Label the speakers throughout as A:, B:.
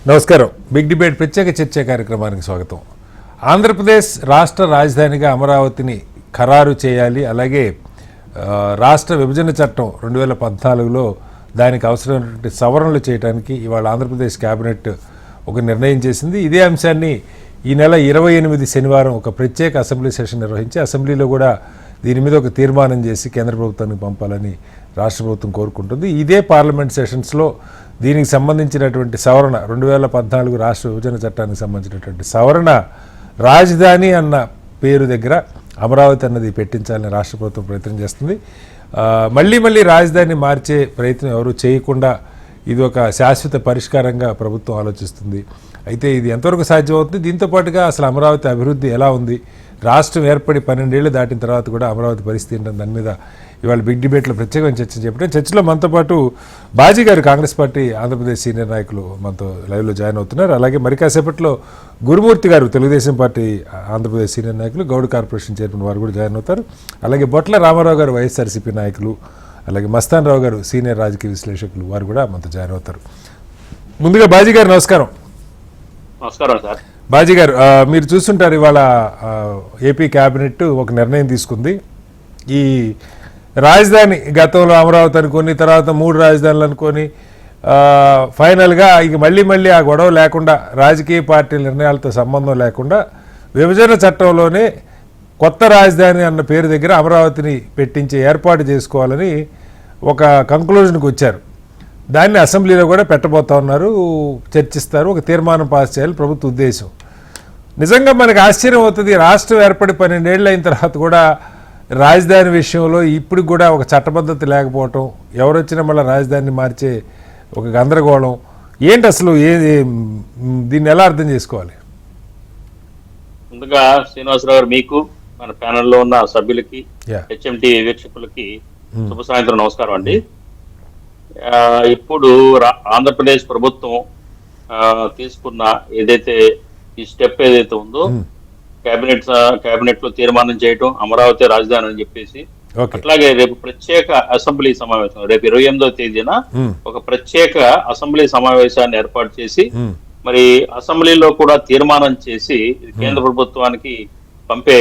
A: నమస్కారం. Big debate ప్రత్యేక చర్చ కార్యక్రమానికి స్వాగతం. ఆంధ్రప్రదేశ్ రాష్ట్ర రాజధానిగా అమరావతిని ఖరారు చేయాలి, అలాగే రాష్ట్ర విభజన చట్టం 2014లో దానికి అవసరమైనటువంటి సవరణలు చేయడానికి ఇవాళ ఆంధ్రప్రదేశ్ కేబినెట్ ఒక నిర్ణయం చేసింది. ఇదే అంశాన్ని ఈ నెల 28 శనివారం ఒక ప్రత్యేక అసెంబ్లీ సెషన్ నిర్వహించి అసెంబ్లీలో కూడా దీని మీద ఒక తీర్మానం చేసి కేంద్ర ప్రభుత్వానికి పంపాలని రాష్ట్ర ప్రభుత్వం కోరుకుంటుంది. ఇదే పార్లమెంట్ సెషన్స్లో దీనికి సంబంధించినటువంటి సవరణ 2014 రాష్ట్ర విభజన చట్టానికి సంబంధించినటువంటి సవరణ రాజధాని అన్న పేరు దగ్గర అమరావతి అన్నది పెట్టించాలని రాష్ట్ర ప్రభుత్వం ప్రయత్నం చేస్తుంది. మళ్ళీ రాజధాని మార్చే ప్రయత్నం ఎవరు చేయకుండా ఇది ఒక శాశ్వత పరిష్కారంగా ప్రభుత్వం ఆలోచిస్తుంది. అయితే ఇది ఎంతవరకు సాధ్యమవుతుంది, దీంతోపాటుగా అసలు అమరావతి అభివృద్ధి ఎలా ఉంది, రాష్ట్రం ఏర్పడి 12 ఏళ్ళు దాటిన తర్వాత కూడా అమరావతి పరిస్థితి ఏంటంటే దాని మీద ఇవాళ బిగ్ డిబేట్లో ప్రత్యేకమైన చర్చ చెప్పడం. చర్చలో మనతో పాటు బాజీ గారు, కాంగ్రెస్ పార్టీ ఆంధ్రప్రదేశ్ సీనియర్ నాయకులు మనతో లైవ్లో జాయిన్ అవుతున్నారు. అలాగే మరి కాసేపట్లో గురుమూర్తి గారు, తెలుగుదేశం పార్టీ ఆంధ్రప్రదేశ్ సీనియర్ నాయకులు, గౌడ్ కార్పొరేషన్ చైర్మన్ వారు కూడా జాయిన్ అవుతారు. అలాగే బొట్ల రామారావు గారు, వైఎస్ఆర్సీపీ నాయకులు, అలాగే మస్తాన్ రావు గారు, సీనియర్ రాజకీయ విశ్లేషకులు, వారు కూడా మనతో జాయిన్ అవుతారు. ముందుగా బాజీ గారు నమస్కారం.
B: నమస్కారం సార్.
A: బాజీ గారు, మీరు చూస్తుంటారు ఇవాళ ఏపీ క్యాబినెట్ ఒక నిర్ణయం తీసుకుంది. ఈ రాజధాని గతంలో అమరావతి అనుకొని, తర్వాత 3 రాజధానులు అనుకొని, ఫైనల్గా ఇక మళ్ళీ ఆ గొడవ లేకుండా, రాజకీయ పార్టీల నిర్ణయాలతో సంబంధం లేకుండా విభజన చట్టంలోనే కొత్త రాజధాని అన్న పేరు దగ్గర అమరావతిని పెట్టించే ఏర్పాటు చేసుకోవాలని ఒక కంక్లూజన్కి వచ్చారు. దాన్ని అసెంబ్లీలో కూడా పెట్టబోతా ఉన్నారు, చర్చిస్తారు, ఒక తీర్మానం పాస్ చేయాలి ప్రభుత్వ ఉద్దేశం. నిజంగా మనకు ఆశ్చర్యం అవుతుంది, రాష్ట్రం ఏర్పడి 12 ఏళ్ళు అయిన తర్వాత కూడా రాజధాని విషయంలో ఇప్పుడు కూడా ఒక చట్టబద్ధత లేకపోవటం, ఎవరు వచ్చినా మళ్ళీ రాజధానిని మార్చే ఒక గందరగోళం ఏంటి అసలు, దీన్ని ఎలా అర్థం చేసుకోవాలి?
B: ముందుగా శ్రీనివాసరావు గారు, మీకు మన ప్యానెల్లో ఉన్న సభ్యులకి, హెచ్ఎంటీ వీక్షకులకి శుభ సాయంత్రం నమస్కారం అండి. ఇప్పుడు ఆంధ్రప్రదేశ్ ప్రభుత్వం తీసుకున్న ఏదైతే ఈ స్టెప్ ఏదైతే ఉందో, కేబినెట్ లో తీర్మానం చేయటం అమరావతి రాజధాని అని చెప్పేసి, అట్లాగే రేపు ప్రత్యేక అసెంబ్లీ సమావేశం, రేపు 28వ తేదీన ఒక ప్రత్యేక అసెంబ్లీ సమావేశాన్ని ఏర్పాటు చేసి మరి అసెంబ్లీలో కూడా తీర్మానం చేసి కేంద్ర ప్రభుత్వానికి పంపే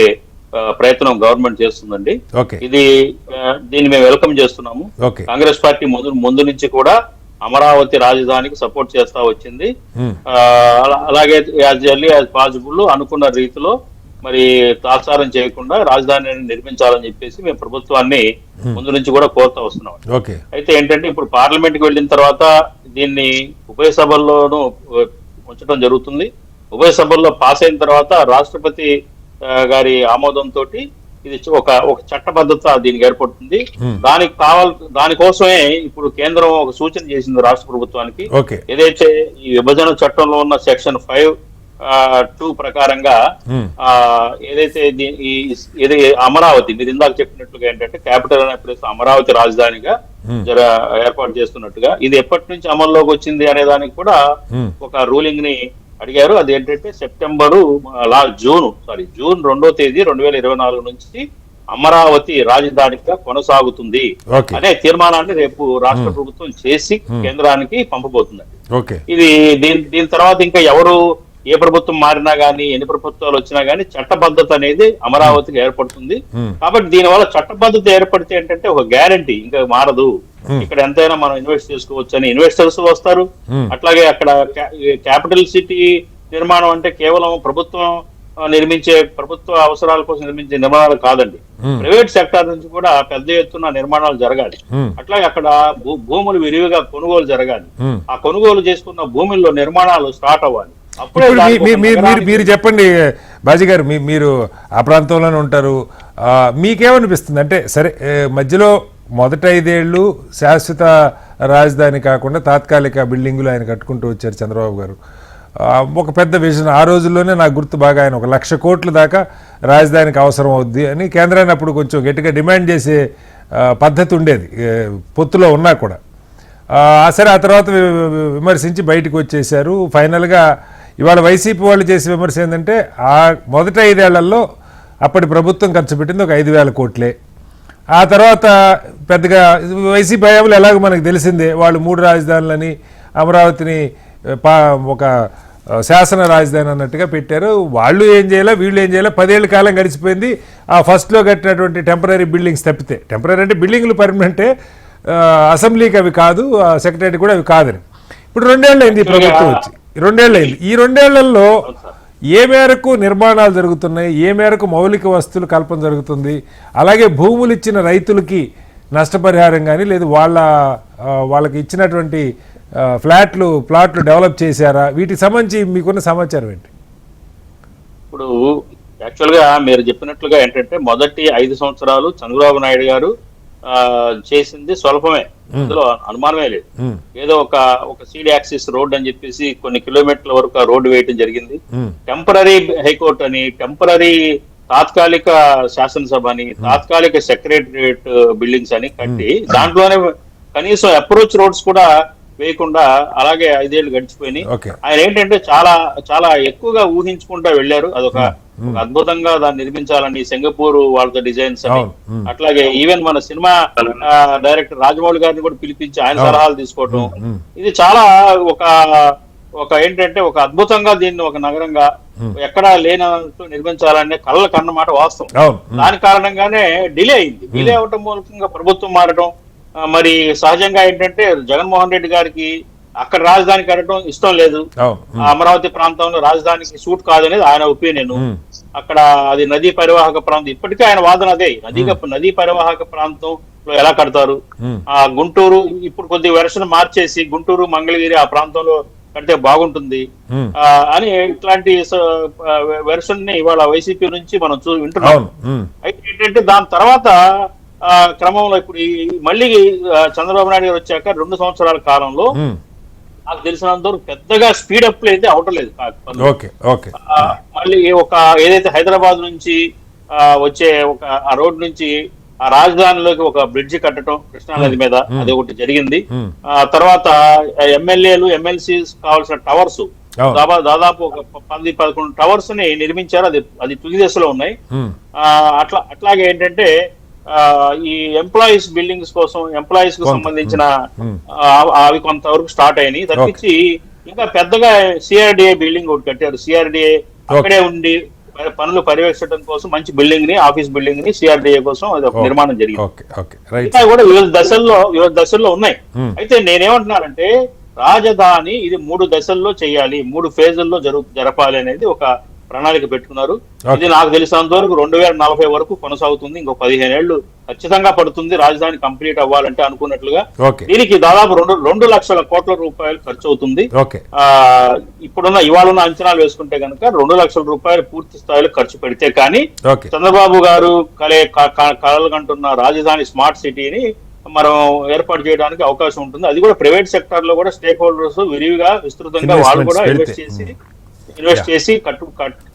B: ప్రయత్నం గవర్నమెంట్ చేస్తుందండి. దీన్ని మేము వెల్కమ్ చేస్తున్నాము. కాంగ్రెస్ పార్టీ ముందు నుంచి కూడా అమరావతి రాజధానికి సపోర్ట్ చేస్తా వచ్చింది. అలాగే యాజ్ ఎర్లీ యాజ్ పాసిబుల్ అనుకున్న రీతిలో మరి తాత్సారం చేయకుండా రాజధానిని నిర్మించాలని చెప్పేసి మేము ప్రభుత్వాన్ని ముందు నుంచి కూడా కోరుతా వస్తున్నాం. అయితే ఏంటంటే ఇప్పుడు పార్లమెంట్ కి వెళ్ళిన తర్వాత దీన్ని ఉభయ సభల్లోనూ ఉంచడం జరుగుతుంది. ఉభయ సభల్లో పాస్ అయిన తర్వాత రాష్ట్రపతి గారి ఆమోదంతో ఇది ఒక చట్టబద్ధత దీనికి ఏర్పడుతుంది. దానికోసమే ఇప్పుడు కేంద్రం ఒక సూచన చేసింది రాష్ట్ర ప్రభుత్వానికి. ఏదైతే ఈ విభజన చట్టంలో ఉన్న సెక్షన్ 5(2) ప్రకారంగా ఏదైతే అమరావతి, మీరు ఇందాక చెప్పినట్లుగా ఏంటంటే క్యాపిటల్ అనే ప్లేస్ అమరావతి రాజధానిగా ఏర్పాటు చేస్తున్నట్టుగా, ఇది ఎప్పటి నుంచి అమల్లోకి వచ్చింది అనే దానికి కూడా ఒక రూలింగ్ ని అడిగారు. అది ఏంటంటే జూన్ 2వ తేదీ 2024 నుంచి అమరావతి రాజధానిగా కొనసాగుతుంది అనే తీర్మానాన్ని రేపు రాష్ట్ర ప్రభుత్వం చేసి కేంద్రానికి పంపబోతుందండి. ఇది దీని తర్వాత ఇంకా ఏ ప్రభుత్వం మారినా గానీ, ఎన్ని ప్రభుత్వాలు వచ్చినా గానీ చట్టబద్ధత అనేది అమరావతికి ఏర్పడుతుంది. కాబట్టి దీనివల్ల చట్టబద్ధత ఏర్పడితే ఏంటంటే ఒక గ్యారంటీ, ఇంకా మారదు, ఇక్కడ ఎంతైనా మనం ఇన్వెస్ట్ చేసుకోవచ్చు అని ఇన్వెస్టర్స్ వస్తారు. అట్లాగే అక్కడ క్యాపిటల్ సిటీ నిర్మాణం అంటే కేవలం ప్రభుత్వం ప్రభుత్వ అవసరాల కోసం నిర్మించే నిర్మాణాలు కాదండి, ప్రైవేట్ సెక్టార్ నుంచి కూడా పెద్ద ఎత్తున నిర్మాణాలు జరగాలి. అట్లాగే అక్కడ భూములు విరివిగా కొనుగోలు జరగాలి. ఆ కొనుగోలు చేసుకున్న భూముల్లో నిర్మాణాలు స్టార్ట్ అవ్వాలి.
A: మీరు చెప్పండి బాజీ గారు, మీరు ఆ ప్రాంతంలోనే ఉంటారు, మీకేమనిపిస్తుంది? అంటే సరే, మధ్యలో మొదటి 5 ఏళ్ళు శాశ్వత రాజధాని కాకుండా తాత్కాలిక బిల్డింగులు ఆయన కట్టుకుంటూ వచ్చారు చంద్రబాబు గారు. ఒక పెద్ద విజన్ ఆ రోజుల్లోనే నాకు గుర్తు బాగా, ఆయన 1,00,000 కోట్ల దాకా రాజధానికి అవసరం అవుద్ది అని కేంద్రాన్ని అప్పుడు కొంచెం గట్టిగా డిమాండ్ చేసే పద్ధతి ఉండేది పొత్తులో ఉన్నా కూడా. సరే, ఆ తర్వాత విమర్శించి బయటకు వచ్చేసారు. ఫైనల్గా ఇవాళ వైసీపీ వాళ్ళు చేసే విమర్శ ఏంటంటే ఆ మొదటి 5 ఏళ్లలో అప్పటి ప్రభుత్వం ఖర్చు పెట్టింది ఒక 5,000 కోట్లే. ఆ తర్వాత పెద్దగా వైసీపీ హయాంలో ఎలాగో మనకు తెలిసిందే, వాళ్ళు 3 రాజధానులని అమరావతిని ఒక శాసన రాజధాని అన్నట్టుగా పెట్టారు. వాళ్ళు ఏం చేయాలా వీళ్ళు ఏం చేయాలా 10 ఏళ్ళ కాలం గడిచిపోయింది. ఆ ఫస్ట్లో కట్టినటువంటి టెంపరీ బిల్డింగ్స్ తప్పితే, టెంపరీ అంటే బిల్డింగ్లు పర్మనెంటే, అసెంబ్లీకి అవి కాదు, సెక్రటరీ కూడా అవి కాదని. ఇప్పుడు 2 ఏళ్ళు అయింది ప్రభుత్వం వచ్చి, 2 ఏళ్ళు అయింది. ఈ 2 ఏళ్లలో ఏ మేరకు నిర్మాణాలు జరుగుతున్నాయి, ఏ మేరకు మౌలిక వస్తువులు కల్పన జరుగుతుంది, అలాగే భూములు ఇచ్చిన రైతులకి నష్టపరిహారం కానీ లేదు వాళ్ళకి ఇచ్చినటువంటి ప్లాట్లు డెవలప్ చేశారా, వీటికి సంబంధించి మీకున్న సమాచారం ఏంటి?
B: ఇప్పుడు యాక్చువల్గా మీరు చెప్పినట్లుగా ఏంటంటే మొదటి 5 సంవత్సరాలు చంద్రబాబు నాయుడు గారు చేసింది స్వల్పమే, అందులో అనుమానమే లేదు. ఏదో ఒక సీడ్ యాక్సిస్ రోడ్ అని చెప్పేసి కొన్ని కిలోమీటర్ల వరకు ఆ రోడ్డు వేయటం జరిగింది. టెంపరీ హైకోర్టు అని, టెంపరీ తాత్కాలిక శాసనసభ అని, తాత్కాలిక సెక్రటరియట్ బిల్డింగ్స్ అని కట్టి దాంట్లోనే కనీసం అప్రోచ్ రోడ్స్ కూడా వేయకుండా అలాగే 5 ఏళ్ళు గడిచిపోయినాయి. ఆయన ఏంటంటే చాలా చాలా ఎక్కువగా ఊహించుకుంటా వెళ్ళారు. అదొక అద్భుతంగా దాన్ని నిర్మించాలని సింగపూర్ వాళ్ళతో డిజైన్స్ అని, అట్లాగే ఈవెన్ మన సినిమా డైరెక్టర్ రాజమౌళి గారిని కూడా పిలిపించి ఆయన సలహాలు తీసుకోవటం, ఇది చాలా ఒక ఏంటంటే ఒక అద్భుతంగా దీన్ని ఒక నగరంగా ఎక్కడా లేనట్టు నిర్మించాలనే కళ్ళ కన్నమాట వాస్తవం. దాని కారణంగానే డిలే అయింది. డిలే అవటం మూలంగా ప్రభుత్వం మారడం, మరి సహజంగా ఏంటంటే జగన్మోహన్ రెడ్డి గారికి అక్కడ రాజధాని కట్టడం ఇష్టం లేదు. అమరావతి ప్రాంతంలో రాజధానికి సూట్ కాదనేది ఆయన ఒపీనియన్. అక్కడ అది నదీ పరివాహక ప్రాంతం, ఇప్పటికీ ఆయన వాదన అదే. నదీ పరివాహక ప్రాంతంలో ఎలా కడతారు, ఆ గుంటూరు ఇప్పుడు కొద్ది వెర్షన్ మార్చేసి గుంటూరు మంగళగిరి ఆ ప్రాంతంలో కడితే బాగుంటుంది అని ఇట్లాంటి వెర్షన్ ని ఇవాళ వైసీపీ నుంచి మనం వింటున్నాం. అయితే ఏంటంటే దాని తర్వాత క్రమంలో ఇప్పుడు మళ్ళీ చంద్రబాబు నాయుడు గారు వచ్చాక 2 సంవత్సరాల కాలంలో నాకు తెలిసినంత వరకు పెద్దగా స్పీడప్ అయితే అవటలేదు. మళ్ళీ ఏదైతే హైదరాబాద్ నుంచి వచ్చే ఆ రోడ్ నుంచి ఆ రాజధానిలోకి ఒక బ్రిడ్జి కట్టడం కృష్ణానది మీద, అది ఒకటి జరిగింది. తర్వాత ఎమ్మెల్యేలు ఎమ్మెల్సీస్ కావాల్సిన టవర్స్ దాదాపు ఒక 10-11 టవర్స్ ని నిర్మించారు. అది తుది దశలో ఉన్నాయి. అట్లాగే ఏంటంటే ఈ ఎంప్లాయీస్ బిల్డింగ్స్ కోసం ఎంప్లాయీస్ కు సంబంధించిన అవి కొంతవరకు స్టార్ట్ అయినాయి తప్పించి ఇంకా పెద్దగా సిఆర్డిఏ బిల్డింగ్ ఒకటి కట్టారు. సిఆర్డిఏ అక్కడే ఉండి పనులు పర్యవేక్షించడం కోసం మంచి బిల్డింగ్ ని, ఆఫీస్ బిల్డింగ్ ని సిఆర్డిఏ కోసం అది ఒక నిర్మాణం జరిగింది. ఇంకా కూడా వివిధ దశల్లో ఉన్నాయి. అయితే నేనేమంటున్నానంటే రాజధాని ఇది 3 దశల్లో చేయాలి, 3 ఫేజుల్లో జరపాలి అనేది ఒక ప్రణాళిక పెట్టుకున్నారు. ఇది నాకు తెలిసినంత వరకు 2040 వరకు కొనసాగుతుంది. ఇంకో 15 ఏళ్లు ఖచ్చితంగా పడుతుంది రాజధాని కంప్లీట్ అవ్వాలంటే అనుకున్నట్లుగా. దీనికి దాదాపు 2 లక్షల కోట్ల రూపాయలు ఖర్చు అవుతుంది. ఇవాళ అంచనాలు వేసుకుంటే కనుక 2 లక్షల రూపాయలు పూర్తి స్థాయిలో ఖర్చు పెడితే కానీ చంద్రబాబు గారు కలలుగంటున్న రాజధాని స్మార్ట్ సిటీని మనం ఏర్పాటు చేయడానికి అవకాశం ఉంటుంది. అది కూడా ప్రైవేట్ సెక్టర్ లో కూడా స్టేక్ హోల్డర్స్ విరివిగా విస్తృతంగా వాళ్ళు కూడా ఇన్వెస్ట్ చేసి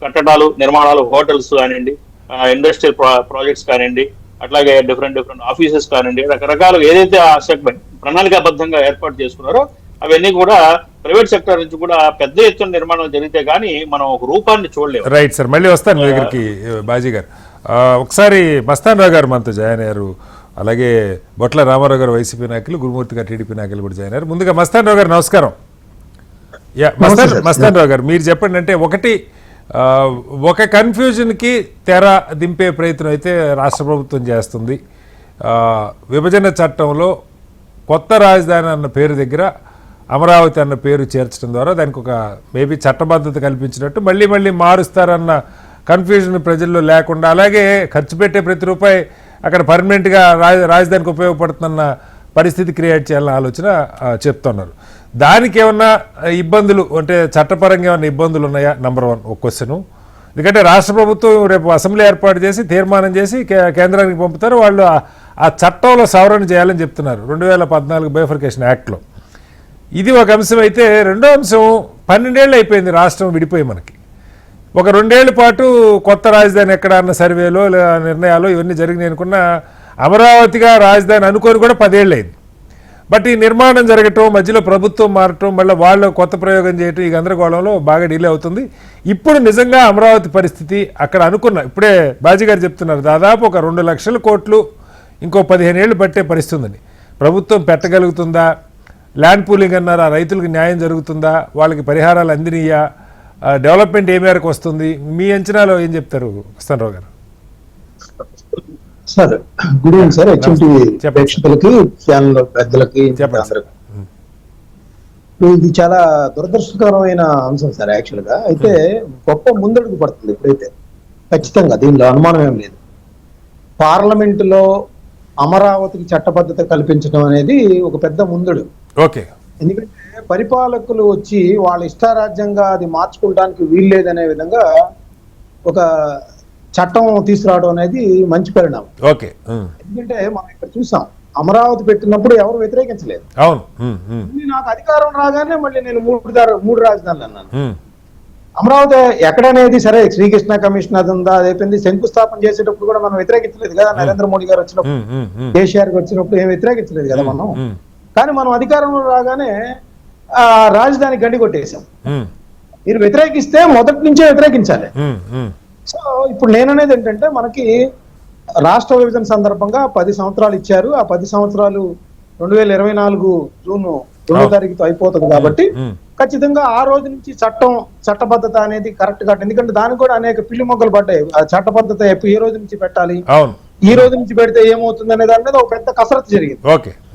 B: కట్టడాలు, నిర్మాణాలు, హోటల్స్ కానివ్వండి, ఇండస్ట్రియల్ ప్రాజెక్ట్స్ కానివ్వండి, అట్లాగే డిఫరెంట్ ఆఫీసెస్ కానివ్వండి, రకరకాల ఏదైతే ఆ సెగ్మెంట్ ప్రణాళికాబద్ధంగా ఏర్పాటు చేసుకున్నారో అవన్నీ కూడా ప్రైవేట్ సెక్టర్ నుంచి కూడా పెద్ద ఎత్తున నిర్మాణం జరిగితే గానీ మనం ఒక రూపాన్ని చూడలేము.
A: రైట్ సార్, మళ్ళీ వస్తాను మీ దగ్గరికి బాజీ గారు. ఒకసారి మస్తాన్ రావు గారు మనతో జాయిన్ అయ్యారు, అలాగే బొట్ల రామారావు గారు వైసీపీ నాయకులు, గురుమూర్తి గారు టీడీపీ నాయకులు కూడా జాయిన్ అయ్యారు. ముందుగా మస్తాన్ రావు గారు నమస్కారం. మస్తాన్ రావు గారు, మీరు చెప్పండి. అంటే ఒక కన్ఫ్యూజన్కి తెర దింపే ప్రయత్నం అయితే రాష్ట్ర ప్రభుత్వం చేస్తుంది. విభజన చట్టంలో కొత్త రాజధాని అన్న పేరు దగ్గర అమరావతి అన్న పేరు చేర్చడం ద్వారా దానికి ఒక మేబీ చట్టబద్ధత కల్పించినట్టు మళ్ళీ మారుస్తారన్న కన్ఫ్యూజన్ ప్రజల్లో లేకుండా, అలాగే ఖర్చు పెట్టే ప్రతి రూపాయి అక్కడ పర్మనెంట్గా రాజధానికి ఉపయోగపడుతున్న పరిస్థితి క్రియేట్ చేయాలన్న ఆలోచన చెప్తున్నారు. దానికి ఏమన్నా ఇబ్బందులు అంటే చట్టపరంగా ఏమన్నా ఇబ్బందులు ఉన్నాయా? నెంబర్ 1 ఒక క్వశ్చను. ఎందుకంటే రాష్ట్ర ప్రభుత్వం రేపు అసెంబ్లీ ఏర్పాటు చేసి తీర్మానం చేసి కేంద్రానికి పంపుతారు. వాళ్ళు ఆ చట్టంలో సవరణ చేయాలని చెప్తున్నారు 2014 బైఫర్కేషన్ యాక్ట్లో. ఇది ఒక అంశం అయితే, రెండో అంశం 12 ఏళ్ళు అయిపోయింది రాష్ట్రం విడిపోయి. మనకి ఒక 2 ఏళ్ల పాటు కొత్త రాజధాని ఎక్కడ అన్న సర్వేలో నిర్ణయాలు ఇవన్నీ జరిగినాయి అనుకున్న అమరావతిగా రాజధాని అనుకొని కూడా 10 ఏళ్ళు అయింది. బట్ ఈ నిర్మాణం జరగటం, మధ్యలో ప్రభుత్వం మారటం, మళ్ళీ వాళ్ళు కొత్త ప్రయోగం చేయటం, ఈ గందరగోళంలో బాగా డిలే అవుతుంది. ఇప్పుడు నిజంగా అమరావతి పరిస్థితి అక్కడ అనుకున్న, ఇప్పుడే బాజీ గారు చెప్తున్నారు, దాదాపు ఒక 2 లక్షల కోట్లు ఇంకో 15 ఏళ్ళు పట్టే పరిస్థితి ఉందని. ప్రభుత్వం పెట్టగలుగుతుందా? ల్యాండ్ పూలింగ్ అన్నారు, ఆ రైతులకు న్యాయం జరుగుతుందా, వాళ్ళకి పరిహారాలు అందినయా, డెవలప్మెంట్ ఏ మేరకు వస్తుంది, మీ అంచనాలో ఏం చెప్తారు వస్తానరావు గారు?
C: Sir good evening sir. HMT
A: చెప్పండి.
C: ప్రేక్షకులకి, ఛానల్ పెద్దలకి
A: చెప్పండి.
C: అందరికి. ఇది చాలా దురదృష్టకరమైన అంశం సార్ యాక్చువల్ గా. అయితే గొప్ప ముందడుగు పడుతుంది ఇప్పుడైతే, ఖచ్చితంగా దీనిలో అనుమానం ఏం లేదు. పార్లమెంటులో అమరావతికి చట్టబద్ధత కల్పించడం అనేది ఒక పెద్ద ముందడుగు.
A: ఓకే.
C: ఎందుకంటే పరిపాలకులు వచ్చి వాళ్ళ ఇష్టారాజ్యంగా అది మార్చుకోవడానికి వీల్లేదనే విధంగా ఒక చట్టం తీసుకురావడం అనేది మంచి పరిణామం.
A: ఓకే.
C: ఎందుకంటే మనం ఇక్కడ చూసాం, అమరావతి పెట్టినప్పుడు ఎవరు వ్యతిరేకించలేదు.
A: అవును.
C: నాకు అధికారం రాగానే మళ్ళీ నేను మూడు రాజధానులు అన్నాను. అమరావతి ఎక్కడనేది సరే, శ్రీకృష్ణ కమిషన్ అది ఉందా, అది అయిపోయింది. శంకుస్థాపన చేసేటప్పుడు కూడా మనం వ్యతిరేకించలేదు కదా, నరేంద్ర మోడీ గారు వచ్చినప్పుడు, కేసీఆర్ వచ్చినప్పుడు ఏం వ్యతిరేకించలేదు కదా మనం. కానీ మనం అధికారంలో రాగానే ఆ రాజధాని గండి కొట్టేశాం. మీరు వ్యతిరేకిస్తే మొదటి నుంచే వ్యతిరేకించాలి. సో ఇప్పుడు నేననేది ఏంటంటే, మనకి రాష్ట్ర విభజన సందర్భంగా 10 సంవత్సరాలు ఇచ్చారు. ఆ 10 సంవత్సరాలు 2024 జూన్ 2వ తారీఖుతో అయిపోతుంది కాబట్టి ఖచ్చితంగా ఆ రోజు నుంచి చట్టబద్ధత అనేది కరెక్ట్ గా. ఎందుకంటే దానికి కూడా అనేక పిల్లి మొగ్గలు పడ్డాయి. ఆ చట్టబద్ధత ఏ రోజు నుంచి పెట్టాలి, ఈ రోజు నుంచి పెడితే ఏమవుతుంది అనే దాని మీద ఒక పెద్ద కసరత్తు జరిగింది.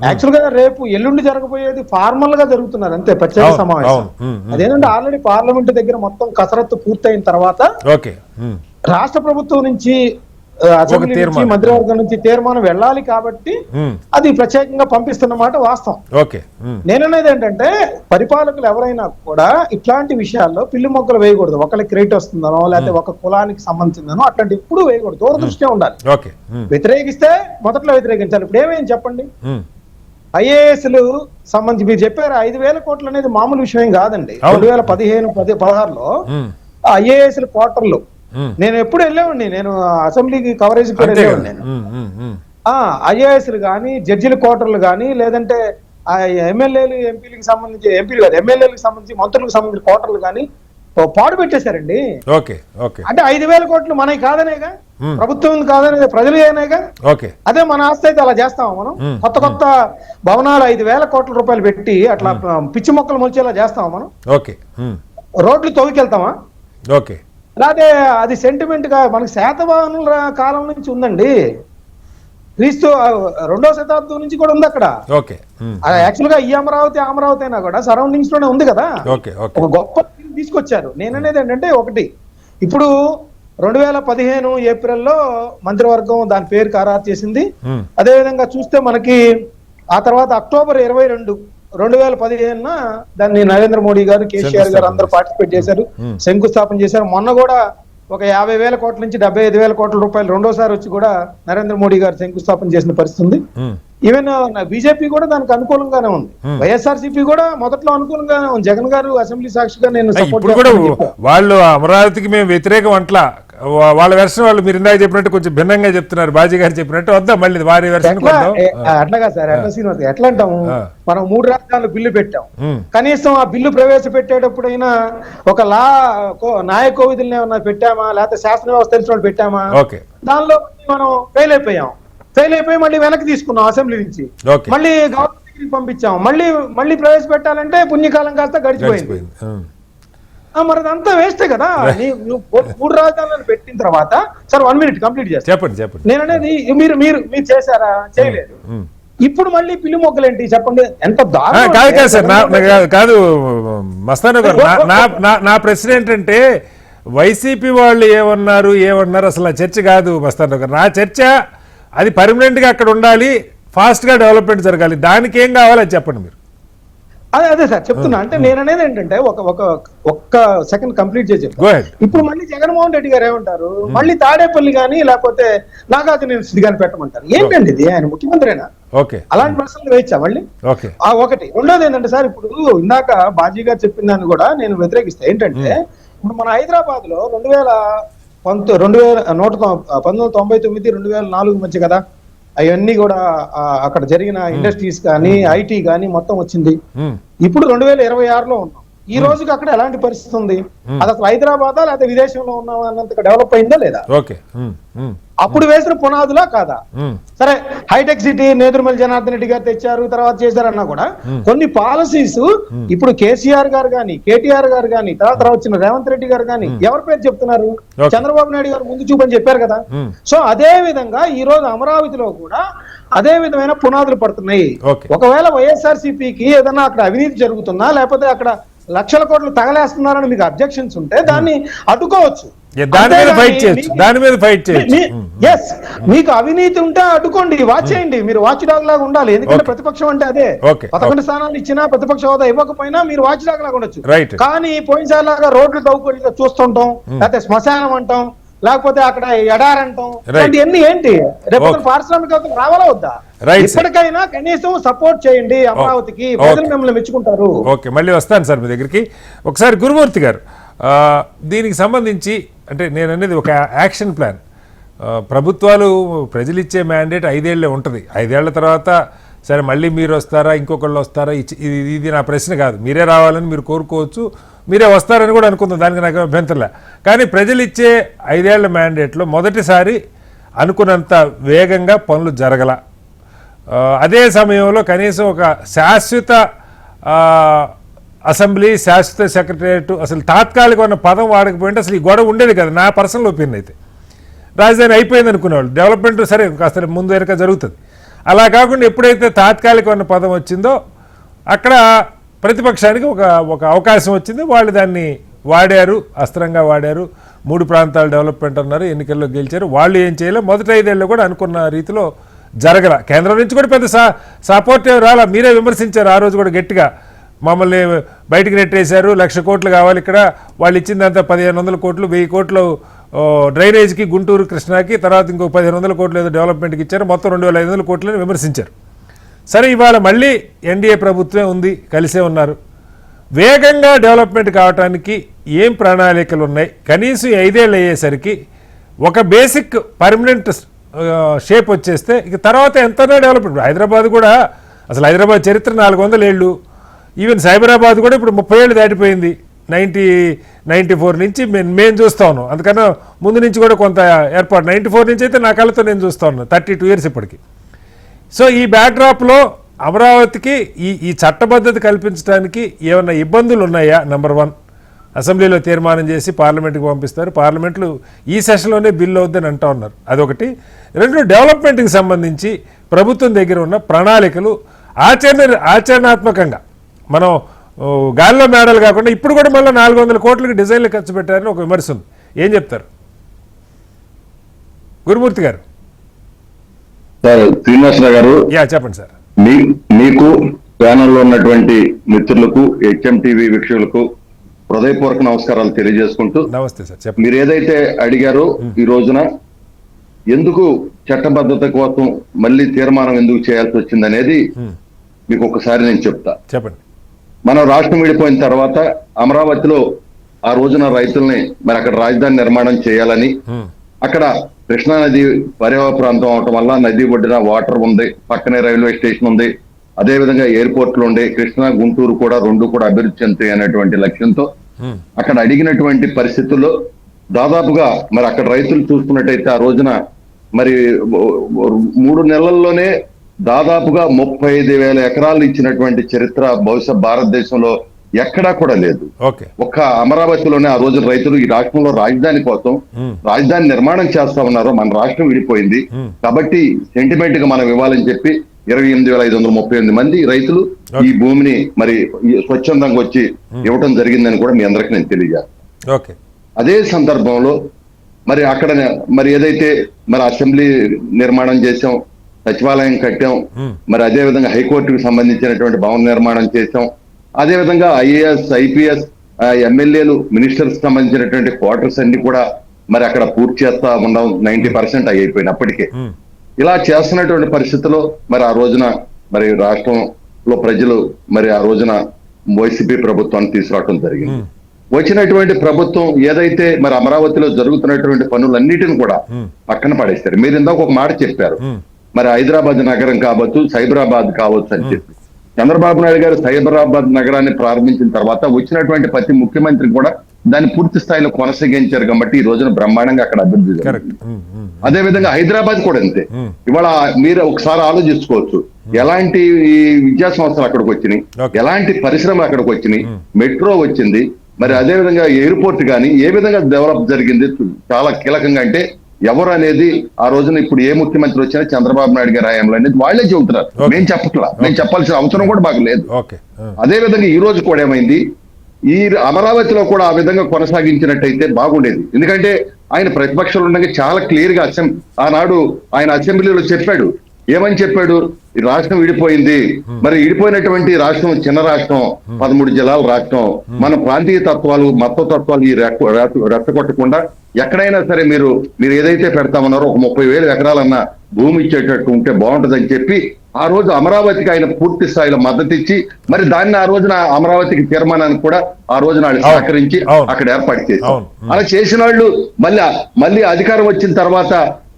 C: యాక్చువల్ గా రేపు ఎల్లుండి జరగబోయేది ఫార్మల్ గా జరుగుతున్నారు అంతే, ప్రత్యేక సమావేశం. అదేంటంటే ఆల్రెడీ పార్లమెంట్ దగ్గర మొత్తం కసరత్తు పూర్తయిన తర్వాత రాష్ట్ర ప్రభుత్వం నుంచి, అసెంబ్లీ నుంచి, మంత్రివర్గం నుంచి తీర్మానం వెళ్ళాలి కాబట్టి అది ప్రత్యేకంగా పంపిస్తున్నమాట వాస్తవం. నేననేది ఏంటంటే, పరిపాలకులు ఎవరైనా కూడా ఇట్లాంటి విషయాల్లో పిల్లి మొక్కలు వేయకూడదు. ఒకళ్ళకి క్రెడిట్ వస్తుందనో లేకపోతే ఒక కులానికి సంబంధించిందనో అట్లాంటి ఎప్పుడు వేయకూడదు. దూరదృష్టి ఉండాలి. వ్యతిరేకిస్తే మొదట్లో వ్యతిరేకించాలి. ఇప్పుడు ఏమేమి చెప్పండి, ఐఏఎస్లు సంబంధించి మీరు చెప్పారు 5,000 కోట్లు అనేది మామూలు విషయం కాదండి. 2015-16లో ఐఏఎస్లు క్వార్టర్లు నేను ఎప్పుడు వెళ్ళేవాడిని, నేను అసెంబ్లీకి కవరేజ్ కూడా వెళ్ళేవాడిని. నేను ఐఏఎస్లు కానీ, జడ్జిల క్వార్టర్లు కానీ, లేదంటే ఎమ్మెల్యేలు ఎంపీలకు సంబంధించి, ఎంపీలు కాదు ఎమ్మెల్యేలకు సంబంధించి, మంత్రులకు సంబంధించిన క్వార్టర్లు కానీ పాడు పెట్టేశారండి. అంటే 5,000 కోట్లు మనకి కాదనేగా, ప్రభుత్వం కాదనే, ప్రజలు ఏనేగా. అదే మన ఆస్తి అయితే అలా చేస్తామా మనం? కొత్త భవనాలు 5,000 కోట్ల రూపాయలు పెట్టి అట్లా పిచ్చి మొక్కలు మొలిచేలా చేస్తామా మనం? రోడ్లు తవ్వికెళ్తామా? అలాగే అది సెంటిమెంట్ గా మనకి శాతవాహనుల కాలం నుంచి ఉందండి. క్రీస్తు 2వ శతాబ్దం నుంచి కూడా ఉంది అక్కడ. యాక్చువల్ గా ఈ అమరావతి అయినా కూడా సరౌండింగ్స్ లోనే ఉంది కదా. ఒక గొప్ప తీసుకొచ్చారు. నేననేది ఏంటంటే, ఒకటి ఇప్పుడు 2015 ఏప్రిల్లో మంత్రివర్గం దాని పేరు ఖరారు చేసింది. అదే విధంగా చూస్తే మనకి ఆ తర్వాత అక్టోబర్ 22, 2015 దాన్ని నరేంద్ర మోడీ గారు, కేసీఆర్ గారు అందరూ పార్టిసిపేట్ చేశారు, శంకుస్థాపన చేశారు. మొన్న కూడా ఒక 50,000 కోట్ల నుంచి 75,000 కోట్ల రూపాయలు రెండోసారి వచ్చి కూడా నరేంద్ర మోడీ గారు శంకుస్థాపన చేసిన పరిస్థితి ఉంది. ఈవెన్ బీజేపీ కూడా దానికి అనుకూలంగానే ఉంది. వైఎస్ఆర్సీపీ కూడా మొదట్లో అనుకూలంగానే ఉంది. జగన్ గారు అసెంబ్లీ సాక్షిగా నేను సపోర్ట్,
A: వాళ్ళు అమరావతికి మేము వ్యతిరేకం అట్లా వాళ్ళ వెర్షన్ వాళ్ళు మీరు ఇందాక చెప్పినట్టు కొంచెం భిన్నంగా చెప్తున్నారు. బాజీ గారు చెప్పినట్టు వద్దా మళ్ళీ వారి వెర్షన్
C: అట్లాగా సార్. ఎట్లా అంటాము, మనం 3 రాజధానులు బిల్లు పెట్టాం. కనీసం ఆ బిల్లు ప్రవేశపెట్టేటప్పుడైనా ఒక న్యాయ కోవిధులను ఏమన్నా పెట్టామా, లేకపోతే శాసన వ్యవస్థ తెలిసిన పెట్టామా? దానిలో మనం ఫెయిల్ అయిపోయి మళ్ళీ వెనక్కి తీసుకున్నాం అసెంబ్లీ నుంచి, మళ్ళీ గవర్నమెంట్ దగ్గరికి పంపించాం, మళ్ళీ ప్రవేశపెట్టాలంటే పుణ్యకాలం కాస్త గడిచిపోయింది. మరి అదంతా వేస్తే కదా. 3 రాజధానులను పెట్టిన తర్వాత, సార్ 1 మినిట్ కంప్లీట్ చేస్తాను.
A: చెప్పండి.
C: నేననేది మీరు చేశారా? చేయలేదు. ఇప్పుడు మళ్ళీ పిల్లి మొగ్గలేంటి చెప్పండి, ఎంత దారుణం.
A: కాదు మస్తాన్ గారు, నా ప్రశ్న ఏంటంటే, వైసీపీ వాళ్ళు ఏమన్నారు అసలు ఆ చర్చ కాదు మస్తాన్ గారు. నా చర్చ అది పర్మనెంట్ గా అక్కడ ఉండాలి, ఫాస్ట్ గా డెవలప్మెంట్ జరగాలి, దానికి ఏం కావాలో చెప్పండి మీరు.
C: అదే సార్ చెప్తున్నా. అంటే నేననేది ఏంటంటే, ఒక్క సెకండ్ కంప్లీట్ చేసి ఇప్పుడు మళ్ళీ జగన్మోహన్ రెడ్డి గారు ఏమంటారు, మళ్ళీ తాడేపల్లి గానీ లేకపోతే నాగార్జున యూనివర్సిటీ గాని పెట్టమంటారు. ఏంటండి ఇది, ఆయన ముఖ్యమంత్రినా? అలాంటి ప్రశ్నలు వేయచ్చా మళ్ళీ? ఒకటి. రెండోది ఏంటంటే సార్, ఇప్పుడు ఇందాక బాజీ గారు చెప్పిన దాన్ని కూడా నేను వ్యతిరేకిస్తా. ఏంటంటే, ఇప్పుడు మన హైదరాబాద్ లో 1999, 2004 మధ్య కదా అవన్నీ కూడా అక్కడ జరిగిన ఇండస్ట్రీస్ కానీ, ఐటీ కానీ మొత్తం వచ్చింది. ఇప్పుడు 2026లో ఉన్నాం. ఈ రోజుకి అక్కడ ఎలాంటి పరిస్థితి ఉంది? అది అసలు హైదరాబాదా లేకపోతే విదేశంలో ఉన్నావా అన్నంతగా డెవలప్ అయిందా లేదా?
A: ఓకే.
C: అప్పుడు వేసిన పునాదులా కాదా? సరే, హైటెక్ సిటీ నేదురుమల్లి జనార్దన్ రెడ్డి గారు తెచ్చారు, తర్వాత చేశారన్నా కూడా కొన్ని పాలసీస్ ఇప్పుడు కేసీఆర్ గారు గాని, కేటీఆర్ గారు గాని, తర్వాత వచ్చిన రేవంత్ రెడ్డి గారు గాని ఎవరి పేరు చెప్తున్నారు? చంద్రబాబు నాయుడు గారు ముందు చూపని చెప్పారు కదా. సో అదే విధంగా ఈ రోజు అమరావతిలో కూడా అదే విధమైన పునాదులు పడుతున్నాయి. ఒకవేళ వైఎస్ఆర్సీపీకి ఏదైనా అక్కడ అవినీతి జరుగుతున్నా, లేకపోతే అక్కడ లక్షల కోట్లు తగలేస్తున్నారని మీకు అబ్జెక్షన్స్ ఉంటే దాన్ని అడ్డుకోవచ్చు. మీకు అవినీతి ఉంటే అడ్డుకోండి, వాచ్ చేయండి. మీరు వాచ్ డాగ్ లాగా ఉండాలి. ఎందుకంటే ప్రతిపక్షం అంటే అదే. 11 స్థానాలు ఇచ్చినా ప్రతిపక్ష హోదా ఇవ్వకపోయినా మీరు వాచ్ డాగ్ లాగా ఉండొచ్చు. కానీ పోయినసారి లాగా రోడ్లు తవ్వుకొని చూస్తుంటాం, లేకపోతే శ్మశానం అంటాం, లేకపోతే అక్కడ ఎడారంటాం, ఇవన్నీ ఏంటి? రేపు పారిశ్రామికవేత్తలు రావాలా వద్దా? ఇప్పటికైనా కనీసం సపోర్ట్ చేయండి అమరావతికి, ప్రజలు మిమ్మల్ని మెచ్చుకుంటారు.
A: ఓకే, మళ్ళీ వస్తాను సార్ మీ దగ్గరికి. ఒకసారి గురుమూర్తి గారు, దీనికి సంబంధించి అంటే నేను అనేది ఒక యాక్షన్ ప్లాన్. ప్రభుత్వాలు ప్రజలు ఇచ్చే మ్యాండేట్ 5 ఏళ్లే ఉంటుంది. 5 ఏళ్ల తర్వాత సరే మళ్ళీ మీరు వస్తారా, ఇంకొకళ్ళు వస్తారా, ఇది నా ప్రశ్న కాదు. మీరే రావాలని మీరు కోరుకోవచ్చు, మీరే వస్తారని కూడా అనుకుందాం, దానికి నాకు అభ్యంతరంలే. కానీ ప్రజలు ఇచ్చే 5 ఏళ్ల మ్యాండేట్లో మొదటిసారి అనుకున్నంత వేగంగా పనులు జరగల. అదే సమయంలో కనీసం ఒక శాశ్వత అసెంబ్లీ, శాశ్వత సెక్రటరియట్, అసలు తాత్కాలికమైన పదం వాడకపోయింటే అసలు ఈ గొడవ ఉండేది కదా. నా పర్సనల్ ఒపీనియన్ అయితే రాజధాని అయిపోయింది అనుకునేవాళ్ళు, డెవలప్మెంట్ సరే కాస్త ముందు వెనక జరుగుతుంది. అలా కాకుండా ఎప్పుడైతే తాత్కాలికమైన పదం వచ్చిందో అక్కడ ప్రతిపక్షానికి ఒక అవకాశం వచ్చింది. వాళ్ళు దాన్ని వాడారు, అస్త్రంగా వాడారు. 3 ప్రాంతాల డెవలప్మెంట్ అన్నారు, ఎన్నికల్లో గెలిచారు. వాళ్ళు ఏం చేయలేదు. మొదటి 5 ఏళ్ళు కూడా అనుకున్న రీతిలో జరగల. కేంద్రం నుంచి కూడా పెద్ద సపోర్ట్ రాలా. మీరే విమర్శించారు ఆ రోజు కూడా గట్టిగా, మమ్మల్ని బయటికి నెట్టేశారు, 1,00,000 కోట్లు కావాలి ఇక్కడ, వాళ్ళు ఇచ్చిందంతా 1,500 కోట్లు, 1000 కోట్లు డ్రైనేజ్కి, గుంటూరు కృష్ణాకి, తర్వాత ఇంకో 1,500 కోట్లు ఏదో డెవలప్మెంట్కి ఇచ్చారు, మొత్తం 2,500 కోట్లని విమర్శించారు. సరే, ఇవాళ మళ్ళీ ఎన్డీఏ ప్రభుత్వమే ఉంది, కలిసే ఉన్నారు. వేగంగా డెవలప్మెంట్ కావడానికి ఏం ప్రణాళికలు ఉన్నాయి? కనీసం 5 ఏళ్ళు అయ్యేసరికి ఒక బేసిక్ పర్మనెంట్ షేప్ వచ్చేస్తే ఇక తర్వాత ఎంతనే డెవలప్మెంట్. హైదరాబాద్ కూడా అసలు హైదరాబాద్ చరిత్ర 400 ఏళ్ళు. ఈవెన్ సైబరాబాద్ కూడా ఇప్పుడు 30 ఏళ్ళు దాటిపోయింది. 94 నుంచి మేము చూస్తా ఉన్నాం. అందుకన్నా ముందు నుంచి కూడా కొంత ఏర్పాటు. 94 నుంచి అయితే నా కళ్ళతో నేను చూస్తా ఉన్నాను, 32 ఇయర్స్ ఇప్పటికి. సో ఈ బ్యాక్డ్రాప్లో అమరావతికి ఈ చట్టబద్ధత కల్పించడానికి ఏమైనా ఇబ్బందులు ఉన్నాయా? నెంబర్ 1, అసెంబ్లీలో తీర్మానం చేసి పార్లమెంట్కి పంపిస్తారు, పార్లమెంట్లు ఈ సెషన్లోనే బిల్లు అవుద్దని అంటూ ఉన్నారు, అదొకటి. 2, డెవలప్మెంట్కి సంబంధించి ప్రభుత్వం దగ్గర ఉన్న ప్రణాళికలు ఆచరణాత్మకంగా మనం గాలిలో మేడలు కాకుండా ఇప్పుడు కూడా మళ్ళీ 400 కోట్లకి డిజైన్లు ఖర్చు పెట్టారని ఒక విమర్శ ఉంది. ఏం చెప్తారు గురుమూర్తి గారు?
D: సార్ శ్రీనివాసరావు గారు,
A: చెప్పండి సార్.
D: మీకు ప్యానల్లో ఉన్నటువంటి మిత్రులకు, HMTV వీక్షకులకు హృదయపూర్వక నమస్కారాలు తెలియజేసుకుంటూ,
A: నమస్తే సార్. చెప్పండి.
D: మీరు ఏదైతే అడిగారో ఈ రోజున ఎందుకు చట్టబద్ధత కోసం మళ్ళీ తీర్మానం ఎందుకు చేయాల్సి వచ్చిందనేది మీకు ఒకసారి నేను చెప్తా.
A: చెప్పండి.
D: మనం రాష్ట్రం విడిపోయిన తర్వాత అమరావతిలో ఆ రోజున రైతుల్ని మరి అక్కడ రాజధాని నిర్మాణం చేయాలని, అక్కడ కృష్ణానది పరివాహ ప్రాంతం అవటం వల్ల నది ఒడ్డున వాటర్ ఉంది, పక్కనే రైల్వే స్టేషన్ ఉంది, అదే విధంగా ఎయిర్పోర్ట్లు ఉండే, కృష్ణా గుంటూరు కూడా 2 కూడా అభివృద్ధి చెందుతాయి అనేటువంటి లక్ష్యంతో అక్కడ అడిగినటువంటి పరిస్థితుల్లో దాదాపుగా మరి అక్కడ రైతులు చూసుకున్నట్టయితే ఆ రోజున మరి 3 నెలల్లోనే దాదాపుగా 35,000 ఎకరాలు ఇచ్చినటువంటి చరిత్ర బహుశా భారతదేశంలో ఎక్కడా కూడా లేదు. ఒక్క అమరావతిలోనే ఆ రోజు రైతులు ఈ రాష్ట్రంలో రాజధాని కోసం రాజధాని నిర్మాణం చేస్తా ఉన్నారు. మన రాష్ట్రం విడిపోయింది కాబట్టి సెంటిమెంట్ గా మనం ఇవ్వాలని చెప్పి 28,538 మంది రైతులు ఈ భూమిని మరి స్వచ్ఛందంగా వచ్చి ఇవ్వటం జరిగిందని కూడా మీ అందరికి నేను తెలియజేస్తాను. అదే సందర్భంలో మరి అక్కడ మరి ఏదైతే మరి అసెంబ్లీ నిర్మాణం చేసాం, సచివాలయం కట్టాం, మరి అదే విధంగా హైకోర్టుకు సంబంధించినటువంటి భవన నిర్మాణం చేసాం, అదే విధంగా IAS, IPS, ఎమ్మెల్యేలు, మినిస్టర్స్ సంబంధించినటువంటి క్వార్టర్స్ అన్ని కూడా మరి అక్కడ పూర్తి చేస్తా ఉన్నాం. 90% అయిపోయినప్పటికే ఇలా చేస్తున్నటువంటి పరిస్థితుల్లో మరి ఆ రోజున మరి రాష్ట్రంలో ప్రజలు మరి ఆ రోజున వైసీపీ ప్రభుత్వాన్ని తీసుకురావడం జరిగింది. వచ్చినటువంటి ప్రభుత్వం ఏదైతే మరి అమరావతిలో జరుగుతున్నటువంటి పనులన్నిటిని కూడా పక్కన పడేస్తారు. మీరు ఇందాక ఒక మాట చెప్పారు, మరి హైదరాబాద్ నగరం కావచ్చు, సైబరాబాద్ కావచ్చు అని చెప్పి. చంద్రబాబు నాయుడు గారు సైబరాబాద్ నగరాన్ని ప్రారంభించిన తర్వాత వచ్చినటువంటి ప్రతి ముఖ్యమంత్రి కూడా దాన్ని పూర్తి స్థాయిలో కొనసాగించారు కాబట్టి ఈ రోజున బ్రహ్మాండంగా అక్కడ అభివృద్ధి జరిగింది.
A: కరెక్ట్.
D: అదే విధంగా హైదరాబాద్ కూడా అంతే. ఇవాళ మీరు ఒకసారి ఆలోచించుకోవచ్చు, ఎలాంటి విద్యా సంస్థలు అక్కడికి వచ్చినాయి, ఎలాంటి పరిశ్రమలు అక్కడికి వచ్చినాయి, మెట్రో వచ్చింది, మరి అదే విధంగా ఎయిర్పోర్ట్ కానీ ఏ విధంగా డెవలప్ జరిగింది చాలా కీలకంగా. అంటే ఎవరు అనేది ఆ రోజున ఇప్పుడు ఏ ముఖ్యమంత్రి వచ్చినా చంద్రబాబు నాయుడు గారి హయాంలో అనేది వాళ్ళే చెబుతున్నారు, మేము చెప్పట్లా, మేము చెప్పాల్సిన అవసరం కూడా మాకు లేదు. అదే విధంగా ఈ రోజు కూడా ఏమైంది, ఈ అమరావతిలో కూడా ఆ విధంగా కొనసాగించినట్టయితే బాగుండేది. ఎందుకంటే ఆయన ప్రతిపక్షంలో ఉండగా చాలా క్లియర్ గా ఆనాడు ఆయన అసెంబ్లీలో చెప్పాడు. ఏమని చెప్పాడు, ఈ రాష్ట్రం విడిపోయింది, మరి విడిపోయినటువంటి రాష్ట్రం చిన్న రాష్ట్రం, 13 జిల్లాల రాష్ట్రం, మన ప్రాంతీయ తత్వాలు మత తత్వాలు ఈ రెచ్చగొట్టకుండా ఎక్కడైనా సరే మీరు ఏదైతే పెడతామన్నారో ఒక 30,000 ఎకరాలన్న భూమి ఇచ్చేటట్టు ఉంటే బాగుంటుందని చెప్పి ఆ రోజు అమరావతికి ఆయన పూర్తి స్థాయిలో మద్దతు ఇచ్చి మరి దాన్ని ఆ రోజున అమరావతికి తీర్మానానికి కూడా ఆ రోజున వాళ్ళు సహకరించి అక్కడ ఏర్పాటు చేశారు. అలా చేసిన వాళ్ళు మళ్ళీ అధికారం వచ్చిన తర్వాత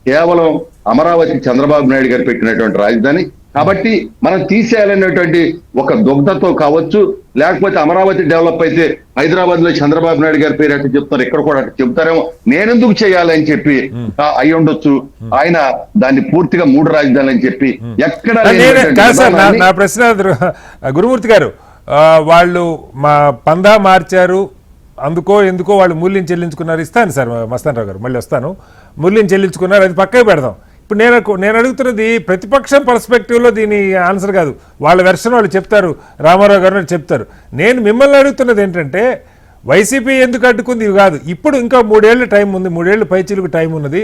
D: కేవలం అమరావతి చంద్రబాబు నాయుడు గారు పెట్టినటువంటి రాజధాని కాబట్టి మనం తీసేయాలనేటువంటి ఒక దుగ్ధతో కావచ్చు, లేకపోతే అమరావతి డెవలప్ అయితే హైదరాబాద్ లో చంద్రబాబు నాయుడు గారి పేరు అట్టు చెప్తారు, ఇక్కడ కూడా అట్టు చెప్తారేమో, నేనెందుకు చేయాలి అని చెప్పి అయి ఉండొచ్చు. ఆయన దాన్ని పూర్తిగా 3 రాజధానులు అని చెప్పి ఎక్కడ.
A: నా ప్రశ్న గురుమూర్తి గారు, వాళ్ళు మా పందా మార్చారు, అందుకో ఎందుకో వాళ్ళు మూల్యం చెల్లించుకున్నారు. ఇస్తాను సార్ మస్తాన్ రావు గారు, మళ్ళీ వస్తాను. మూల్యం చెల్లించుకున్నారు, అది పక్కకు పెడదాం. ఇప్పుడు నేను అడుగుతున్నది ప్రతిపక్షం పర్స్పెక్టివ్లో దీని ఆన్సర్ కాదు, వాళ్ళ వెర్షన్ వాళ్ళు చెప్తారు, రామారావు గారు చెప్తారు. నేను మిమ్మల్ని అడుగుతున్నది ఏంటంటే వైసీపీ ఎందుకు అడ్డుకుంది ఇవి కాదు, ఇప్పుడు ఇంకా 3 ఏళ్ళు టైం ఉంది, 3 ఏళ్ళు పైచీలకు టైం ఉన్నది.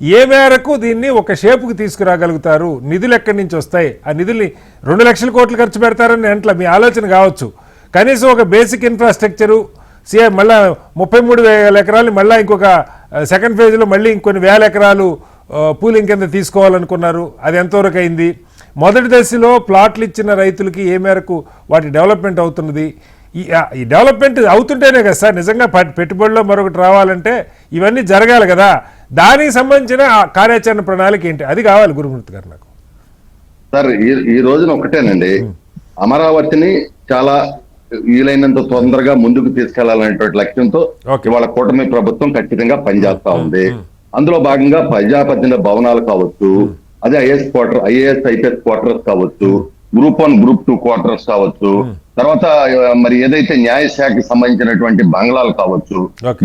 A: ఏ మేరకు దీన్ని ఒక షేపుకి తీసుకురాగలుగుతారు, నిధులు ఎక్కడి నుంచి వస్తాయి, ఆ నిధుల్ని 2 లక్షల కోట్లు ఖర్చు పెడతారని అంట్లా మీ ఆలోచన కావచ్చు, కనీసం ఒక బేసిక్ ఇన్ఫ్రాస్ట్రక్చరు మళ్ళీ 33,000 ఎకరాలు మళ్ళీ ఇంకొక సెకండ్ ఫేజ్లో మళ్ళీ ఇంకొన్ని 1,000 ఎకరాలు పూలింగ్ కింద తీసుకోవాలనుకున్నారు. అది ఎంతవరకు అయింది? మొదటి దశలో ప్లాట్లు ఇచ్చిన రైతులకి ఏ మేరకు వాటి డెవలప్మెంట్ అవుతున్నది? ఈ డెవలప్మెంట్ అవుతుంటేనే కదా సార్ నిజంగా పెట్టుబడిలో మరొకటి రావాలంటే ఇవన్నీ జరగాలి కదా. దానికి సంబంధించిన కార్యాచరణ ప్రణాళిక ఏంటి, అది కావాలి గురుమూర్తి గారు నాకు.
D: సార్ ఈ రోజున ఒకటేనండి, అమరావతిని చాలా వీలైనంత తొందరగా ముందుకు తీసుకెళ్లాలనేటువంటి లక్ష్యంతో ఇవాళ కూటమి ప్రభుత్వం ఖచ్చితంగా పనిచేస్తా ఉంది. అందులో భాగంగా ప్రజాప్రతినిధి భవనాలు కావచ్చు, అదే ఐఏఎస్ ఐపీఎస్ క్వార్టర్స్ కావచ్చు, గ్రూప్ 1 గ్రూప్ 2 క్వార్టర్స్ కావచ్చు, తర్వాత మరి ఏదైతే న్యాయశాఖకి సంబంధించినటువంటి బంగ్లాలు కావచ్చు,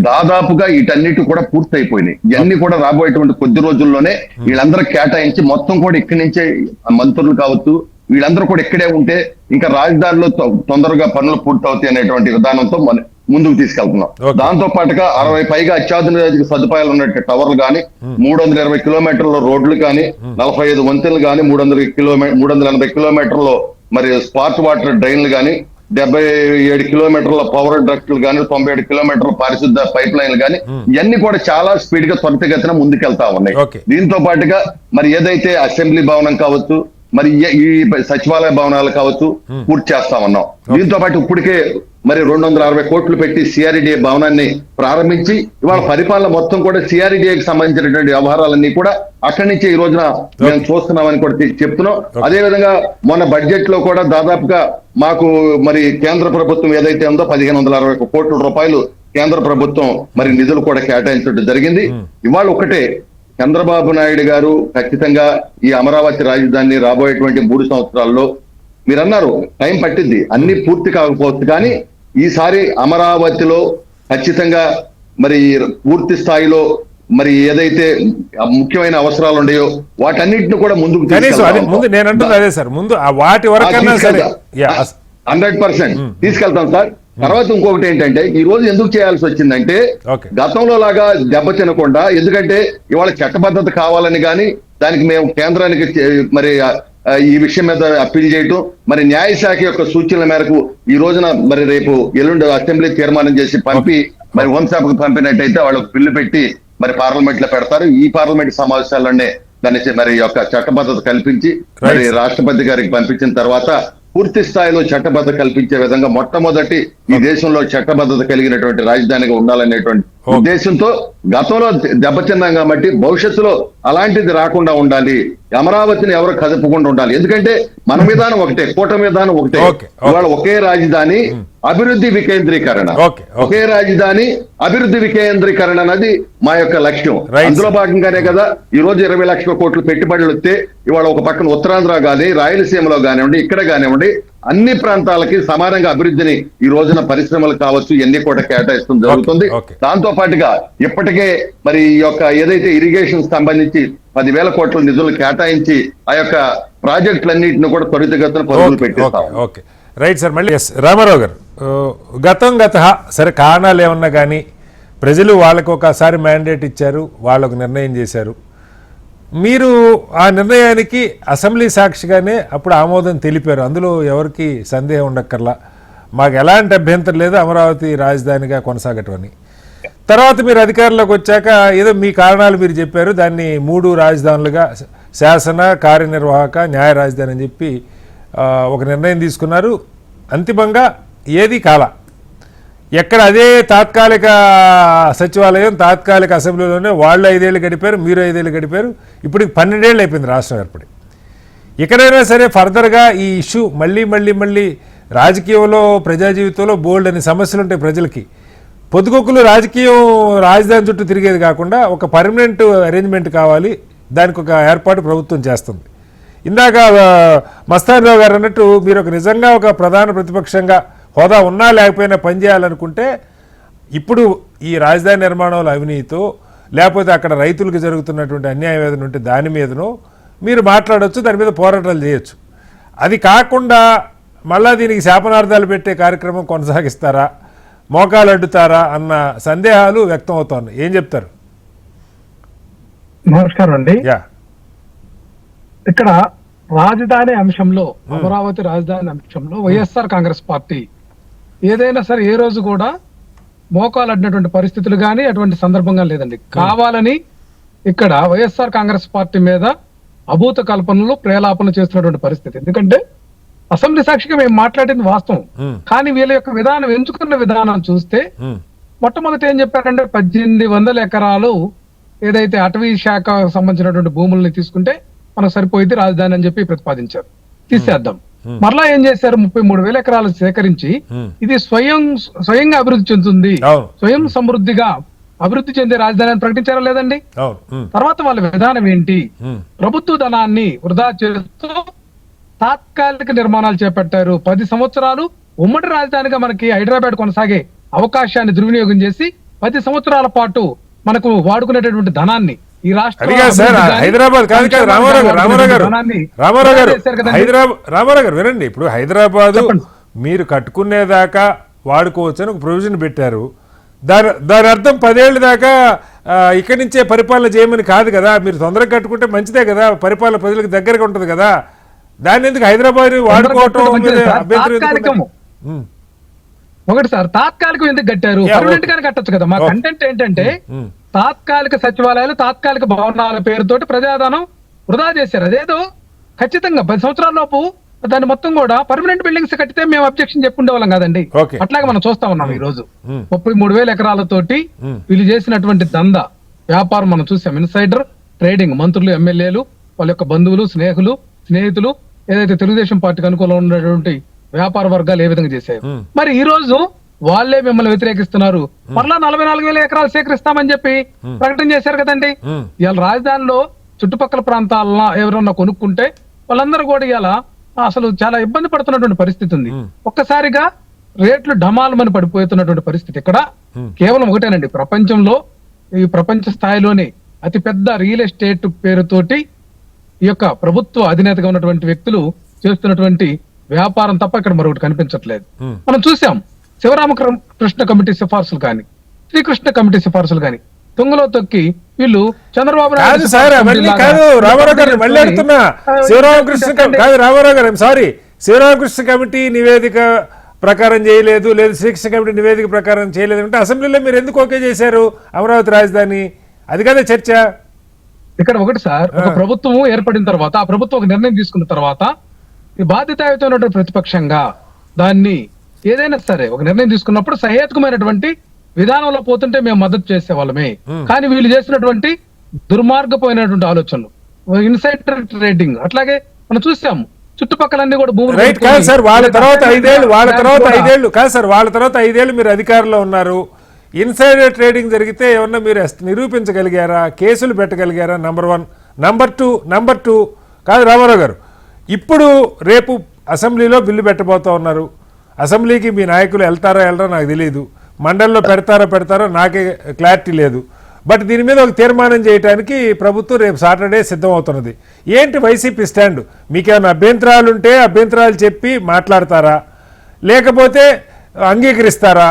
D: దాదాపుగా వీటన్నిటి కూడా పూర్తయిపోయినాయి. ఇవన్నీ కూడా రాబోయేటువంటి కొద్ది రోజుల్లోనే వీళ్ళందరూ కేటాయించి మొత్తం కూడా ఇక్కడి నుంచే మంత్రులు కావచ్చు వీళ్ళందరూ కూడా ఇక్కడే ఉంటే ఇంకా రాజధానిలో తొందరగా పనులు పూర్తవుతాయి అనేటువంటి విధానంతో ముందుకు తీసుకెళ్తున్నాం. దాంతో పాటుగా 60 పైగా అత్యాధునిక సదుపాయాలు ఉన్న టవర్లు కానీ, 320 కిలోమీటర్ల రోడ్లు కానీ, 45 వంతెనలు కానీ, 380 కిలోమీటర్లు మరి స్పాట్ వాటర్ డ్రైన్లు కానీ, 77 కిలోమీటర్ల పవర్ డక్ట్లు కానీ, 97 కిలోమీటర్ల పారిశుద్ధ పైప్ లైన్లు కానీ, ఇవన్నీ కూడా చాలా స్పీడ్ గా త్వరితగతిన ముందుకెళ్తా ఉన్నాయి. దీంతో పాటుగా మరి ఏదైతే అసెంబ్లీ భవనం కావచ్చు, మరి ఈ సచివాలయ భవనాలు కావచ్చు పూర్తి చేస్తామన్నాం. దీంతో పాటు ఇప్పటికే మరి 260 కోట్లు పెట్టి సిఆర్డిఏ భవనాన్ని ప్రారంభించి ఇవాళ పరిపాలన మొత్తం కూడా సిఆర్డిఏకి సంబంధించినటువంటి వ్యవహారాలన్నీ కూడా అక్కడి నుంచి ఈ రోజున మేము చూస్తున్నామని కూడా చెప్తున్నాం. అదే విధంగా మొన్న బడ్జెట్ లో కూడా దాదాపుగా మాకు మరి కేంద్ర ప్రభుత్వం ఏదైతే ఉందో 1,560 కోట్ల రూపాయలు కేంద్ర ప్రభుత్వం మరి నిధులు కూడా కేటాయించడం జరిగింది. ఇవాళ ఒకటే చంద్రబాబు నాయుడు గారు ఖచ్చితంగా ఈ అమరావతి రాజధానిని రాబోయేటువంటి 3 సంవత్సరాల్లో మీరు అన్నారు టైం పట్టింది, అన్ని పూర్తి కాకపోవచ్చు, కానీ ఈసారి అమరావతిలో ఖచ్చితంగా మరి పూర్తి స్థాయిలో మరి ఏదైతే ముఖ్యమైన అవసరాలు ఉన్నాయో వాటన్నిటిని కూడా ముందుకు 100% తీసుకెళ్తాం సార్. తర్వాత ఇంకొకటి ఏంటంటే ఈ రోజు ఎందుకు చేయాల్సి వచ్చిందంటే గతంలో లాగా దెబ్బ తినకుండా, ఎందుకంటే ఇవాళ చట్టబద్ధత కావాలని కానీ దానికి మేము కేంద్రానికి మరి ఈ విషయం మీద అప్పీల్ చేయటం, మరి న్యాయశాఖ యొక్క సూచనల మేరకు ఈ రోజున మరి రేపు ఎల్లుండి అసెంబ్లీ తీర్మానం చేసి పంపి మరి హోంశాఖకు పంపినట్టయితే వాళ్ళకు బిల్లు పెట్టి మరి పార్లమెంట్ లో పెడతారు. ఈ పార్లమెంట్ సమావేశాల్లోనే దాని మరి యొక్క చట్టబద్ధత కల్పించి మరి రాష్ట్రపతి గారికి పంపించిన తర్వాత పూర్తి స్థాయిలో చట్టబద్ధత కల్పించే విధంగా మొట్టమొదటి ఈ దేశంలో చట్టబద్ధత కలిగినటువంటి రాజధానిగా ఉండాలనేటువంటి ఉద్దేశంతో గతంలో దెబ్బతిన్నాం కాబట్టి భవిష్యత్తులో అలాంటిది రాకుండా ఉండాలి, అమరావతిని ఎవరు కదపకుండా ఉండాలి. ఎందుకంటే మన విధానం ఒకటే, కూటమి విధానం ఒకటే. ఇవాళ ఒకే రాజధాని అభివృద్ధి వికేంద్రీకరణ, ఒకే రాజధాని అభివృద్ధి వికేంద్రీకరణ అన్నది మా యొక్క లక్ష్యం. అందులో భాగంగానే కదా ఈ రోజు 20 లక్షల కోట్లు పెట్టుబడులు వస్తే ఇవాళ ఒక పక్కన ఉత్తరాంధ్ర కానీ రాయలసీమలో కానివ్వండి, ఇక్కడ కానివ్వండి, అన్ని ప్రాంతాలకి సమానంగా అభివృద్ధిని ఈ రోజున పరిశ్రమలు కావచ్చు ఎన్ని కూడా కేటాయిస్తుంది జరుగుతుంది. దాంతో పాటుగా ఇప్పటికే మరి ఈ యొక్క ఏదైతే ఇరిగేషన్ సంబంధించి 10,000 కోట్ల నిధులు కేటాయించి ఆ యొక్క ప్రాజెక్టులన్నింటినీ కూడా త్వరితగతిన పరుగులు పెట్టేస్తాం.
A: Okay, right sir. మళ్ళీ రామారావు గారు, గత సరే కారణాలు ఏమన్నా కానీ ప్రజలు వాళ్ళకు ఒకసారి మ్యాండేట్ ఇచ్చారు, వాళ్ళకు నిర్ణయం చేశారు. మీరు ఆ నిర్ణయానికి అసెంబ్లీ సాక్షిగానే అప్పుడు ఆమోదం తెలిపారు, అందులో ఎవరికి సందేహం ఉండక్కర్లా, మాకు ఎలాంటి అభ్యంతరం లేదు అమరావతి రాజధానిగా కొనసాగటం అని. తర్వాత మీరు అధికారంలోకి వచ్చాక ఏదో మీ కారణాలు మీరు చెప్పారు, దాన్ని 3 రాజధానులుగా శాసన, కార్యనిర్వాహక, న్యాయ రాజధాని అని చెప్పి ఒక నిర్ణయం తీసుకున్నారు. అంతిమంగా ఏది కాల, ఎక్కడ అదే తాత్కాలిక సచివాలయం, తాత్కాలిక అసెంబ్లీలోనే వాళ్ళు 5 ఏళ్ళు గడిపారు, మీరు 5 ఏళ్ళు గడిపారు. ఇప్పుడు 12 ఏళ్ళు అయిపోయింది రాష్ట్రం ఏర్పడి. ఎక్కడైనా సరే ఫర్దర్గా ఈ ఇష్యూ మళ్ళీ రాజకీయంలో, ప్రజా జీవితంలో బోల్డ్ అనే సమస్యలు ఉంటాయి ప్రజలకి. పొద్దుకొక్కులు రాజకీయం రాజధాని చుట్టూ తిరిగేది కాకుండా ఒక పర్మనెంట్ అరేంజ్మెంట్ కావాలి, దానికి ఒక ఏర్పాటు ప్రభుత్వం చేస్తుంది. ఇందాక మస్తానరావు గారు అన్నట్టు మీరు నిజంగా ఒక ప్రధాన ప్రతిపక్షంగా హోదా ఉన్నా లేకపోయినా పనిచేయాలనుకుంటే ఇప్పుడు ఈ రాజధాని నిర్మాణంలో అవినీతితో, లేకపోతే అక్కడ రైతులకు జరుగుతున్నటువంటి అన్యాయం ఏదైనా ఉంటే దాని మీదనో మీరు మాట్లాడవచ్చు, దాని మీద పోరాటాలు చేయొచ్చు. అది కాకుండా మళ్ళా దీనికి శాపనార్థాలు పెట్టే కార్యక్రమం కొనసాగిస్తారా, మోకాలు అడ్డుతారా అన్న సందేహాలు వ్యక్తం అవుతున్నాయి. ఏం చెప్తారు?
E: నమస్కారం అండి. ఇక్కడ రాజధాని అంశంలో, అమరావతి రాజధాని అంశంలో వైఎస్ఆర్ కాంగ్రెస్ పార్టీ ఏదైనా సరే ఏ రోజు కూడా మోకాలు అడ్డినటువంటి పరిస్థితులు కానీ అటువంటి సందర్భంగా లేదండి. కావాలని ఇక్కడ వైఎస్ఆర్ కాంగ్రెస్ పార్టీ మీద అభూత కల్పనలు, ప్రేలాపనలు చేస్తున్నటువంటి పరిస్థితి. ఎందుకంటే అసెంబ్లీ సాక్షిగా మేము మాట్లాడింది వాస్తవం, కానీ వీళ్ళ యొక్క విధానం, ఎంచుకున్న విధానం చూస్తే మొట్టమొదటి ఏం చెప్పారంటే 1800 ఎకరాలు ఏదైతే అటవీ శాఖ సంబంధించినటువంటి భూముల్ని తీసుకుంటే మనకు సరిపోయింది రాజధాని అని చెప్పి ప్రతిపాదించారు, తీసేద్దాం. మరలా ఏం చేశారు, 33,000 ఎకరాలు సేకరించి ఇది స్వయంగా అభివృద్ధి చెందుతుంది, స్వయం సమృద్ధిగా అభివృద్ధి చెందే రాజధాని అని ప్రకటించారా లేదండి? తర్వాత వాళ్ళ విధానం ఏంటి, ప్రభుత్వ ధనాన్ని వృధా చేస్తూ తాత్కాలిక నిర్మాణాలు చేపట్టారు. 10 సంవత్సరాలు ఉమ్మడి రాజధానిగా మనకి హైదరాబాద్ కొనసాగే అవకాశాన్ని దుర్వినియోగం చేసి 10 సంవత్సరాల పాటు మనకు వాడుకునేటటువంటి ధనాన్ని ఈ రాష్ట్రం
A: హైదరాబాద్ కాదు రామారావు గారు వినండి. ఇప్పుడు హైదరాబాద్ మీరు కట్టుకునేదాకా వాడుకోవచ్చు అని ఒక ప్రొవిజన్ పెట్టారు. దాని అర్థం 10 ఏళ్ళ దాకా ఇక్కడి నుంచే పరిపాలన చేయమని కాదు కదా. మీరు తొందరగా కట్టుకుంటే మంచిదే కదా, పరిపాలన ప్రజలకు దగ్గరగా ఉంటది కదా. దాన్ని ఎందుకు హైదరాబాద్ వాడుకోవటం?
E: ఒకటి సార్, తాత్కాలికం ఎందుకు కట్టారు? పర్మనెంట్ గానే కట్టొచ్చు కదా. మా కంటెంట్ ఏంటంటే తాత్కాలిక సచివాలయాలు, తాత్కాలిక భవనాల పేరుతోటి ప్రజాధనం వృధా చేశారు. అదేదో ఖచ్చితంగా 10 సంవత్సరాల లోపు దాన్ని మొత్తం కూడా పర్మనెంట్ బిల్డింగ్స్ కట్టితే మేము అబ్జెక్షన్ చెప్పుండే వాళ్ళం కాదండి. అట్లాగే మనం చూస్తా ఉన్నాం. ఈ రోజు 33,000 ఎకరాలతోటి వీళ్ళు చేసినటువంటి దందా వ్యాపారం మనం చూసాం. ఇన్సైడర్ ట్రేడింగ్, మంత్రులు, ఎమ్మెల్యేలు, వాళ్ళ యొక్క బంధువులు, స్నేహితులు ఏదైతే తెలుగుదేశం పార్టీకి అనుకూలంగా ఉన్నటువంటి వ్యాపార వర్గాలు ఏ విధంగా చేశారు. మరి ఈ రోజు వాళ్ళే మిమ్మల్ని వ్యతిరేకిస్తున్నారు. మరలా 44,000 ఎకరాలు సేకరిస్తామని చెప్పి ప్రకటన చేశారు కదండి. ఇవాళ రాజధానిలో చుట్టుపక్కల ప్రాంతాలలో ఎవరన్నా కొనుక్కుంటే వాళ్ళందరూ కూడా ఇవాళ అసలు చాలా ఇబ్బంది పడుతున్నటువంటి పరిస్థితి ఉంది. ఒక్కసారిగా రేట్లు డమాలమని పడిపోతున్నటువంటి పరిస్థితి. ఇక్కడ కేవలం ఒకటేనండి, ప్రపంచంలో ఈ ప్రపంచ స్థాయిలోనే అతిపెద్ద రియల్ ఎస్టేట్ పేరుతోటి ఈ యొక్క ప్రభుత్వ అధినేతగా ఉన్నటువంటి వ్యక్తులు చేస్తున్నటువంటి వ్యాపారం తప్ప ఇక్కడ మరొకటి కనిపించట్లేదు. మనం చూసాం శివరామకృష్ణ కమిటీ సిఫార్సులు కానీ, శ్రీకృష్ణ కమిటీ సిఫార్సులు కానీ తుంగలో తొక్కి వీళ్ళు చంద్రబాబు నాయుడు
A: శివరామకృష్ణ కమిటీ నివేదిక ప్రకారం చేయలేదు, లేదు శ్రీకృష్ణ కమిటీ నివేదిక ప్రకారం చేయలేదు అంటే అసెంబ్లీలో మీరు ఎందుకు ఓకే చేశారు అమరావతి రాజధాని? అది కదా చర్చ.
E: ఇక్కడ ఒకటి సార్, ఒక ప్రభుత్వం ఏర్పడిన తర్వాత, ఆ ప్రభుత్వం ఒక నిర్ణయం తీసుకున్న తర్వాత ఈ బాధ్యతాయుతమైనటువంటి ప్రతిపక్షంగా దాన్ని ఏదైనా సరే ఒక నిర్ణయం తీసుకున్నప్పుడు సహేతుకమైనటువంటి విధానంలో పోతుంటే మేము మద్దతు చేసేవాళ్ళమే. కానీ వీళ్ళు చేసినటువంటి దుర్మార్గపోయినటువంటి ఆలోచనలు, ఇన్సైడర్ ట్రేడింగ్, అట్లాగే మనం చూసాము చుట్టుపక్కలన్నీ కూడా భూములు
A: రైట్ కాదు
E: కొనుక్కొని
A: సార్, వాళ్ళ తర్వాత ఐదేళ్ళు
E: కూడా
A: కాదు సార్, వాళ్ళ తర్వాత 5 ఏళ్ళు మీరు అధికారంలో ఉన్నారు. ఇన్సైడర్ ట్రేడింగ్ జరిగితే ఏమన్నా మీరు నిరూపించగలిగారా? కేసులు పెట్టగలిగారా? నంబర్ 1. నంబర్ టూ కాదు రామారావు గారు, ఇప్పుడు రేపు అసెంబ్లీలో బిల్లు పెట్టబోతా ఉన్నారు. అసెంబ్లీకి మీ నాయకులు వెళ్తారో వెళ్ళరో నాకు తెలియదు, మండలిలో పెడతారో నాకే క్లారిటీ లేదు. బట్ దీని మీద ఒక తీర్మానం చేయడానికి ప్రభుత్వం రేపు సాటర్డే సిద్ధం అవుతున్నది. ఏంటి వైసీపీ స్టాండ్? మీకేమైనా అభ్యంతరాలు ఉంటే అభ్యంతరాలు చెప్పి మాట్లాడతారా, లేకపోతే అంగీకరిస్తారా?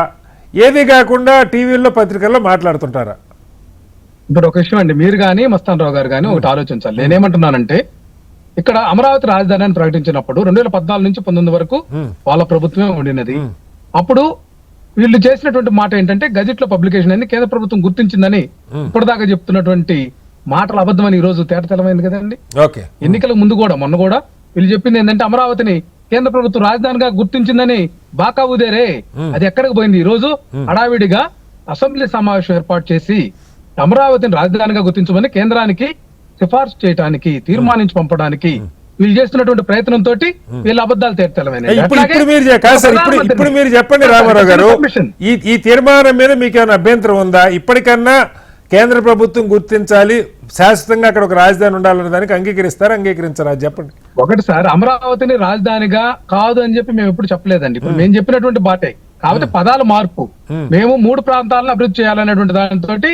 A: ఏది కాకుండా టీవీల్లో పత్రికల్లో మాట్లాడుతుంటారా?
E: ఇప్పుడు ఒక విషయం అండి, మీరు కానీ మస్తాన్ రావు గారు కానీ ఒకటి ఆలోచించాలి. నేనేమంటున్నానంటే, ఇక్కడ అమరావతి రాజధాని అని ప్రకటించినప్పుడు 2014 నుంచి 19 వరకు వాళ్ళ ప్రభుత్వమే ఉండినది. అప్పుడు వీళ్ళు చేసినటువంటి మాట ఏంటంటే, గజెట్ లో పబ్లికేషన్ అని కేంద్ర ప్రభుత్వం గుర్తించిందని ఇప్పటిదాకా చెప్తున్నటువంటి మాటలు అబద్ధమని ఈ రోజు తేటతెల్లమైంది కదండి.
A: ఓకే,
E: ఎన్నికల ముందు కూడా మొన్న కూడా వీళ్ళు చెప్పింది ఏంటంటే, అమరావతిని కేంద్ర ప్రభుత్వం రాజధానిగా గుర్తించిందని బాకా ఊదేరే. అది ఎక్కడికి పోయింది? ఈ రోజు హడావిడిగా అసెంబ్లీ సమావేశం ఏర్పాటు చేసి అమరావతిని రాజధానిగా గుర్తించమని కేంద్రానికి సిఫార్సు చేయడానికి, తీర్మానించి పంపడానికి వీళ్ళు చేస్తున్నటువంటి ప్రయత్నంతో వీళ్ళ అబద్ధాలు తేటతెల్లమైనవి.
A: ఇప్పుడు మీరు చెప్పండి రామారావు గారు, ఈ తీర్మానం మీద మీకేమైనా అభ్యంతరం ఉందా? ఇప్పటికన్నా కేంద్ర ప్రభుత్వం గుర్తించాలి, శాశ్వతంగా అక్కడ ఒక రాజధాని ఉండాలనే దానికి అంగీకరించరా? చెప్పండి.
E: ఒకటి సార్, అమరావతిని రాజధానిగా కాదు అని చెప్పి మేము ఎప్పుడు చెప్పలేదండి. ఇప్పుడు మేము చెప్పినటువంటి బాటే, కాబట్టి పదాల మార్పు. మేము 3 ప్రాంతాలను అభివృద్ధి చేయాలనేటువంటి దానితో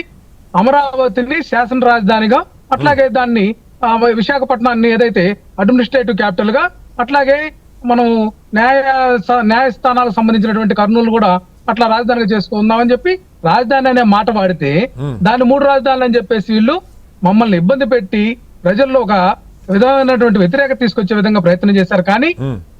E: అమరావతిని శాసన రాజధానిగా, అట్లాగే దాన్ని విశాఖపట్నాన్ని ఏదైతే అడ్మినిస్ట్రేటివ్ క్యాపిటల్ గా, అట్లాగే మనం న్యాయస్థానాలకు సంబంధించినటువంటి కర్నూలు కూడా అట్లా రాజధానిగా చేసుకుందామని చెప్పి రాజధాని అనే మాట వాడితే దాన్ని 3 రాజధానులు అని చెప్పేసి వీళ్ళు మమ్మల్ని ఇబ్బంది పెట్టి ప్రజల్లో ఒక విధమైనటువంటి వ్యతిరేకత తీసుకొచ్చే విధంగా ప్రయత్నం చేశారు. కానీ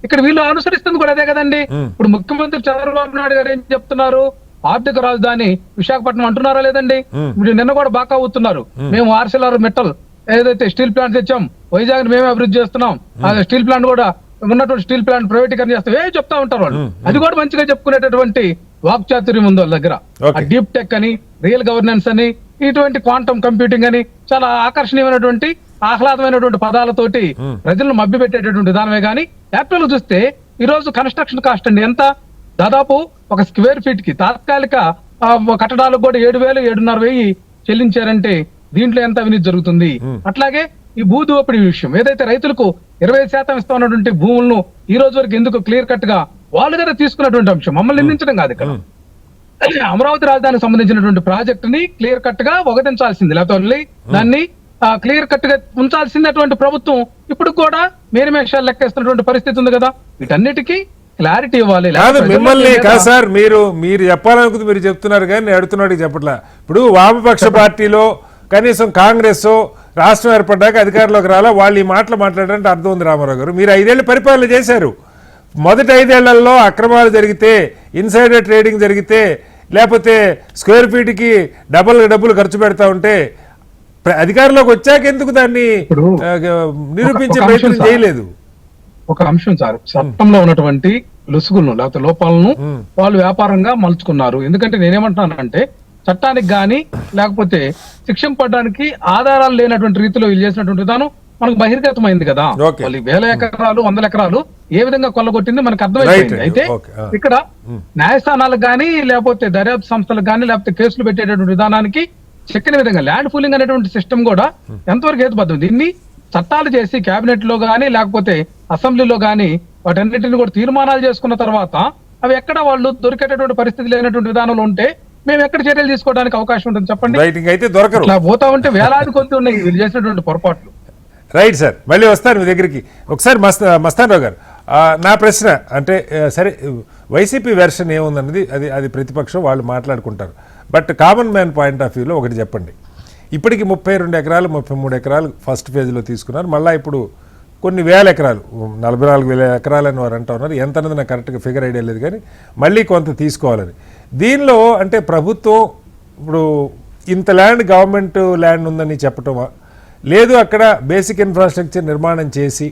E: ఇక్కడ వీళ్ళు అనుసరిస్తుంది కూడా అదే కదండి. ఇప్పుడు ముఖ్యమంత్రి చంద్రబాబు నాయుడు గారు ఏం చెప్తున్నారు? ఆర్థిక రాజధాని విశాఖపట్నం అంటున్నారా లేదండి? ఇప్పుడు నిన్న కూడా బాగా అవుతున్నారు, మేము ఆర్సిలర్ మెటల్ ఏదైతే స్టీల్ ప్లాంట్ తెచ్చాం, వైజాగ్ మేమే అభివృద్ధి చేస్తున్నాం, ఆ స్టీల్ ప్లాంట్ కూడా ఉన్నటువంటి స్టీల్ ప్లాంట్ ప్రైవేటీకరణ చేస్తాం చెప్తా ఉంటారు వాళ్ళు. అది కూడా మంచిగా చెప్పుకునేటటువంటి వాక్చాతుర్యం ఉంది వాళ్ళ దగ్గర. డీప్ టెక్ అని, రియల్ గవర్నెన్స్ అని, ఇటువంటి క్వాంటమ్ కంప్యూటింగ్ అని చాలా ఆకర్షణీయమైనటువంటి ఆహ్లాదమైనటువంటి పదాలతోటి ప్రజలను మభ్యపెట్టేటటువంటి విధానమే. కానీ యాక్చువల్ చూస్తే ఈ రోజు కన్స్ట్రక్షన్ కాస్ట్ అండి ఎంత? దాదాపు ఒక స్క్వేర్ ఫీట్ కి తాత్కాలిక కట్టడాలకు కూడా 7,000, 7,500 చెల్లించారంటే దీంట్లో ఎంత అవినీతి జరుగుతుంది? అట్లాగే ఈ భూ దోపిడీ విషయం ఏదైతే రైతులకు 20% ఇస్తా ఉన్నటువంటి భూములను ఈ రోజు వరకు ఎందుకు క్లియర్ కట్ గా వాళ్ళు కదా తీసుకున్నటువంటి అంశం, మమ్మల్ని నిందించడం కాదు. ఇక్కడ అమరావతి రాజధానికి సంబంధించినటువంటి ప్రాజెక్ట్ ని క్లియర్ కట్ గా ఒకటించాల్సింది, లేకపోతే దాన్ని క్లియర్ కట్ గా ఉంచాల్సిందటువంటి ప్రభుత్వం ఇప్పుడు కూడా మేనిమేషాలు లెక్కేస్తున్నటువంటి పరిస్థితి ఉంది కదా. వీటన్నిటికీ క్లారిటీ ఇవ్వాలి.
A: మిమ్మల్ని కాదు సార్, మీరు చెప్పాలనుకుంది మీరు చెప్తున్నారు కానీ నేను అడుగుతున్నాడు చెప్పట్లా. ఇప్పుడు వామపక్ష పార్టీలో కనీసం కాంగ్రెస్ రాష్ట్రం ఏర్పడ్డాక అధికారంలోకి రాలా, వాళ్ళు ఈ మాటలు మాట్లాడారంటే అర్థం ఉంది రామారావు గారు. మీరు 5 ఏళ్ళు పరిపాలన చేశారు. మొదటి 5 ఏళ్లలో అక్రమాలు జరిగితే, ఇన్సైడర్ ట్రేడింగ్ జరిగితే, లేకపోతే స్క్వేర్ ఫీట్కి డబ్బులు ఖర్చు పెడతా ఉంటే అధికారంలోకి వచ్చాక ఎందుకు దాన్ని నిరూపించే ప్రయత్నం చేయలేదు?
E: ఒక అంశం సార్, చట్టంలో ఉన్నటువంటి లొసుగులను లేకపోతే లోపాలను వాళ్ళు వ్యాపారంగా మలుచుకున్నారు. ఎందుకంటే నేనేమంటున్నానంటే, చట్టానికి గాని లేకపోతే శిక్షణ పడడానికి ఆధారాలు లేనటువంటి రీతిలో వీళ్ళు చేసినటువంటి విధానం మనకు బహిర్గతమైంది కదా. వాళ్ళు 1000 ఎకరాలు 100 ఎకరాలు ఏ విధంగా కొల్లగొట్టింది మనకు అర్థమైపోయింది. అయితే ఇక్కడ న్యాయస్థానాలకు గానీ లేకపోతే దర్యాప్తు సంస్థలకు గానీ లేకపోతే కేసులు పెట్టేటటువంటి విధానానికి చెక్కని విధంగా ల్యాండ్ పూలింగ్ అనేటువంటి సిస్టమ్ కూడా ఎంతవరకు హేతుబద్ధం? దీన్ని చట్టాలు చేసి కేబినెట్ లో గానీ లేకపోతే అసెంబ్లీలో గానీ వాటన్నిటిని కూడా తీర్మానాలు చేసుకున్న తర్వాత అవి ఎక్కడ వాళ్ళు దొరికేటటువంటి పరిస్థితి లేనటువంటి విధానంలో ఉంటే మేము ఎక్కడ చర్యలు తీసుకోవడానికి అవకాశం ఉంటుంది చెప్పండి?
A: అయితే దొరకరు.
E: ఇట్లా పోతా ఉంటే వేలాది కొద్ది ఉన్నాయి వీళ్ళు చేసినటువంటి పొరపాట్లు.
A: రైట్ సార్, మళ్ళీ వస్తాను మీ దగ్గరికి. ఒకసారి మస్తాన్ రావు గారు, నా ప్రశ్న అంటే సరే వైసీపీ వెర్షన్ ఏముందన్నది అది ప్రతిపక్షం వాళ్ళు మాట్లాడుకుంటారు. But common man point of వ్యూలో ఒకటి చెప్పండి. ఇప్పటికి 32 ఎకరాలు 33 ఎకరాలు ఫస్ట్ ఫేజ్లో తీసుకున్నారు. మళ్ళీ ఇప్పుడు కొన్ని వేల ఎకరాలు 44,000 ఎకరాలు అని వారు అంటూ ఉన్నారు. ఎంత అన్నది నాకు కరెక్ట్గా ఫిగర్ ఐడియా లేదు, కానీ మళ్ళీ కొంత తీసుకోవాలని. దీనిలో అంటే ప్రభుత్వం ఇప్పుడు ఇంత ల్యాండ్ గవర్నమెంట్ ల్యాండ్ ఉందని చెప్పటమా, లేదు అక్కడ బేసిక్ ఇన్ఫ్రాస్ట్రక్చర్ నిర్మాణం చేసి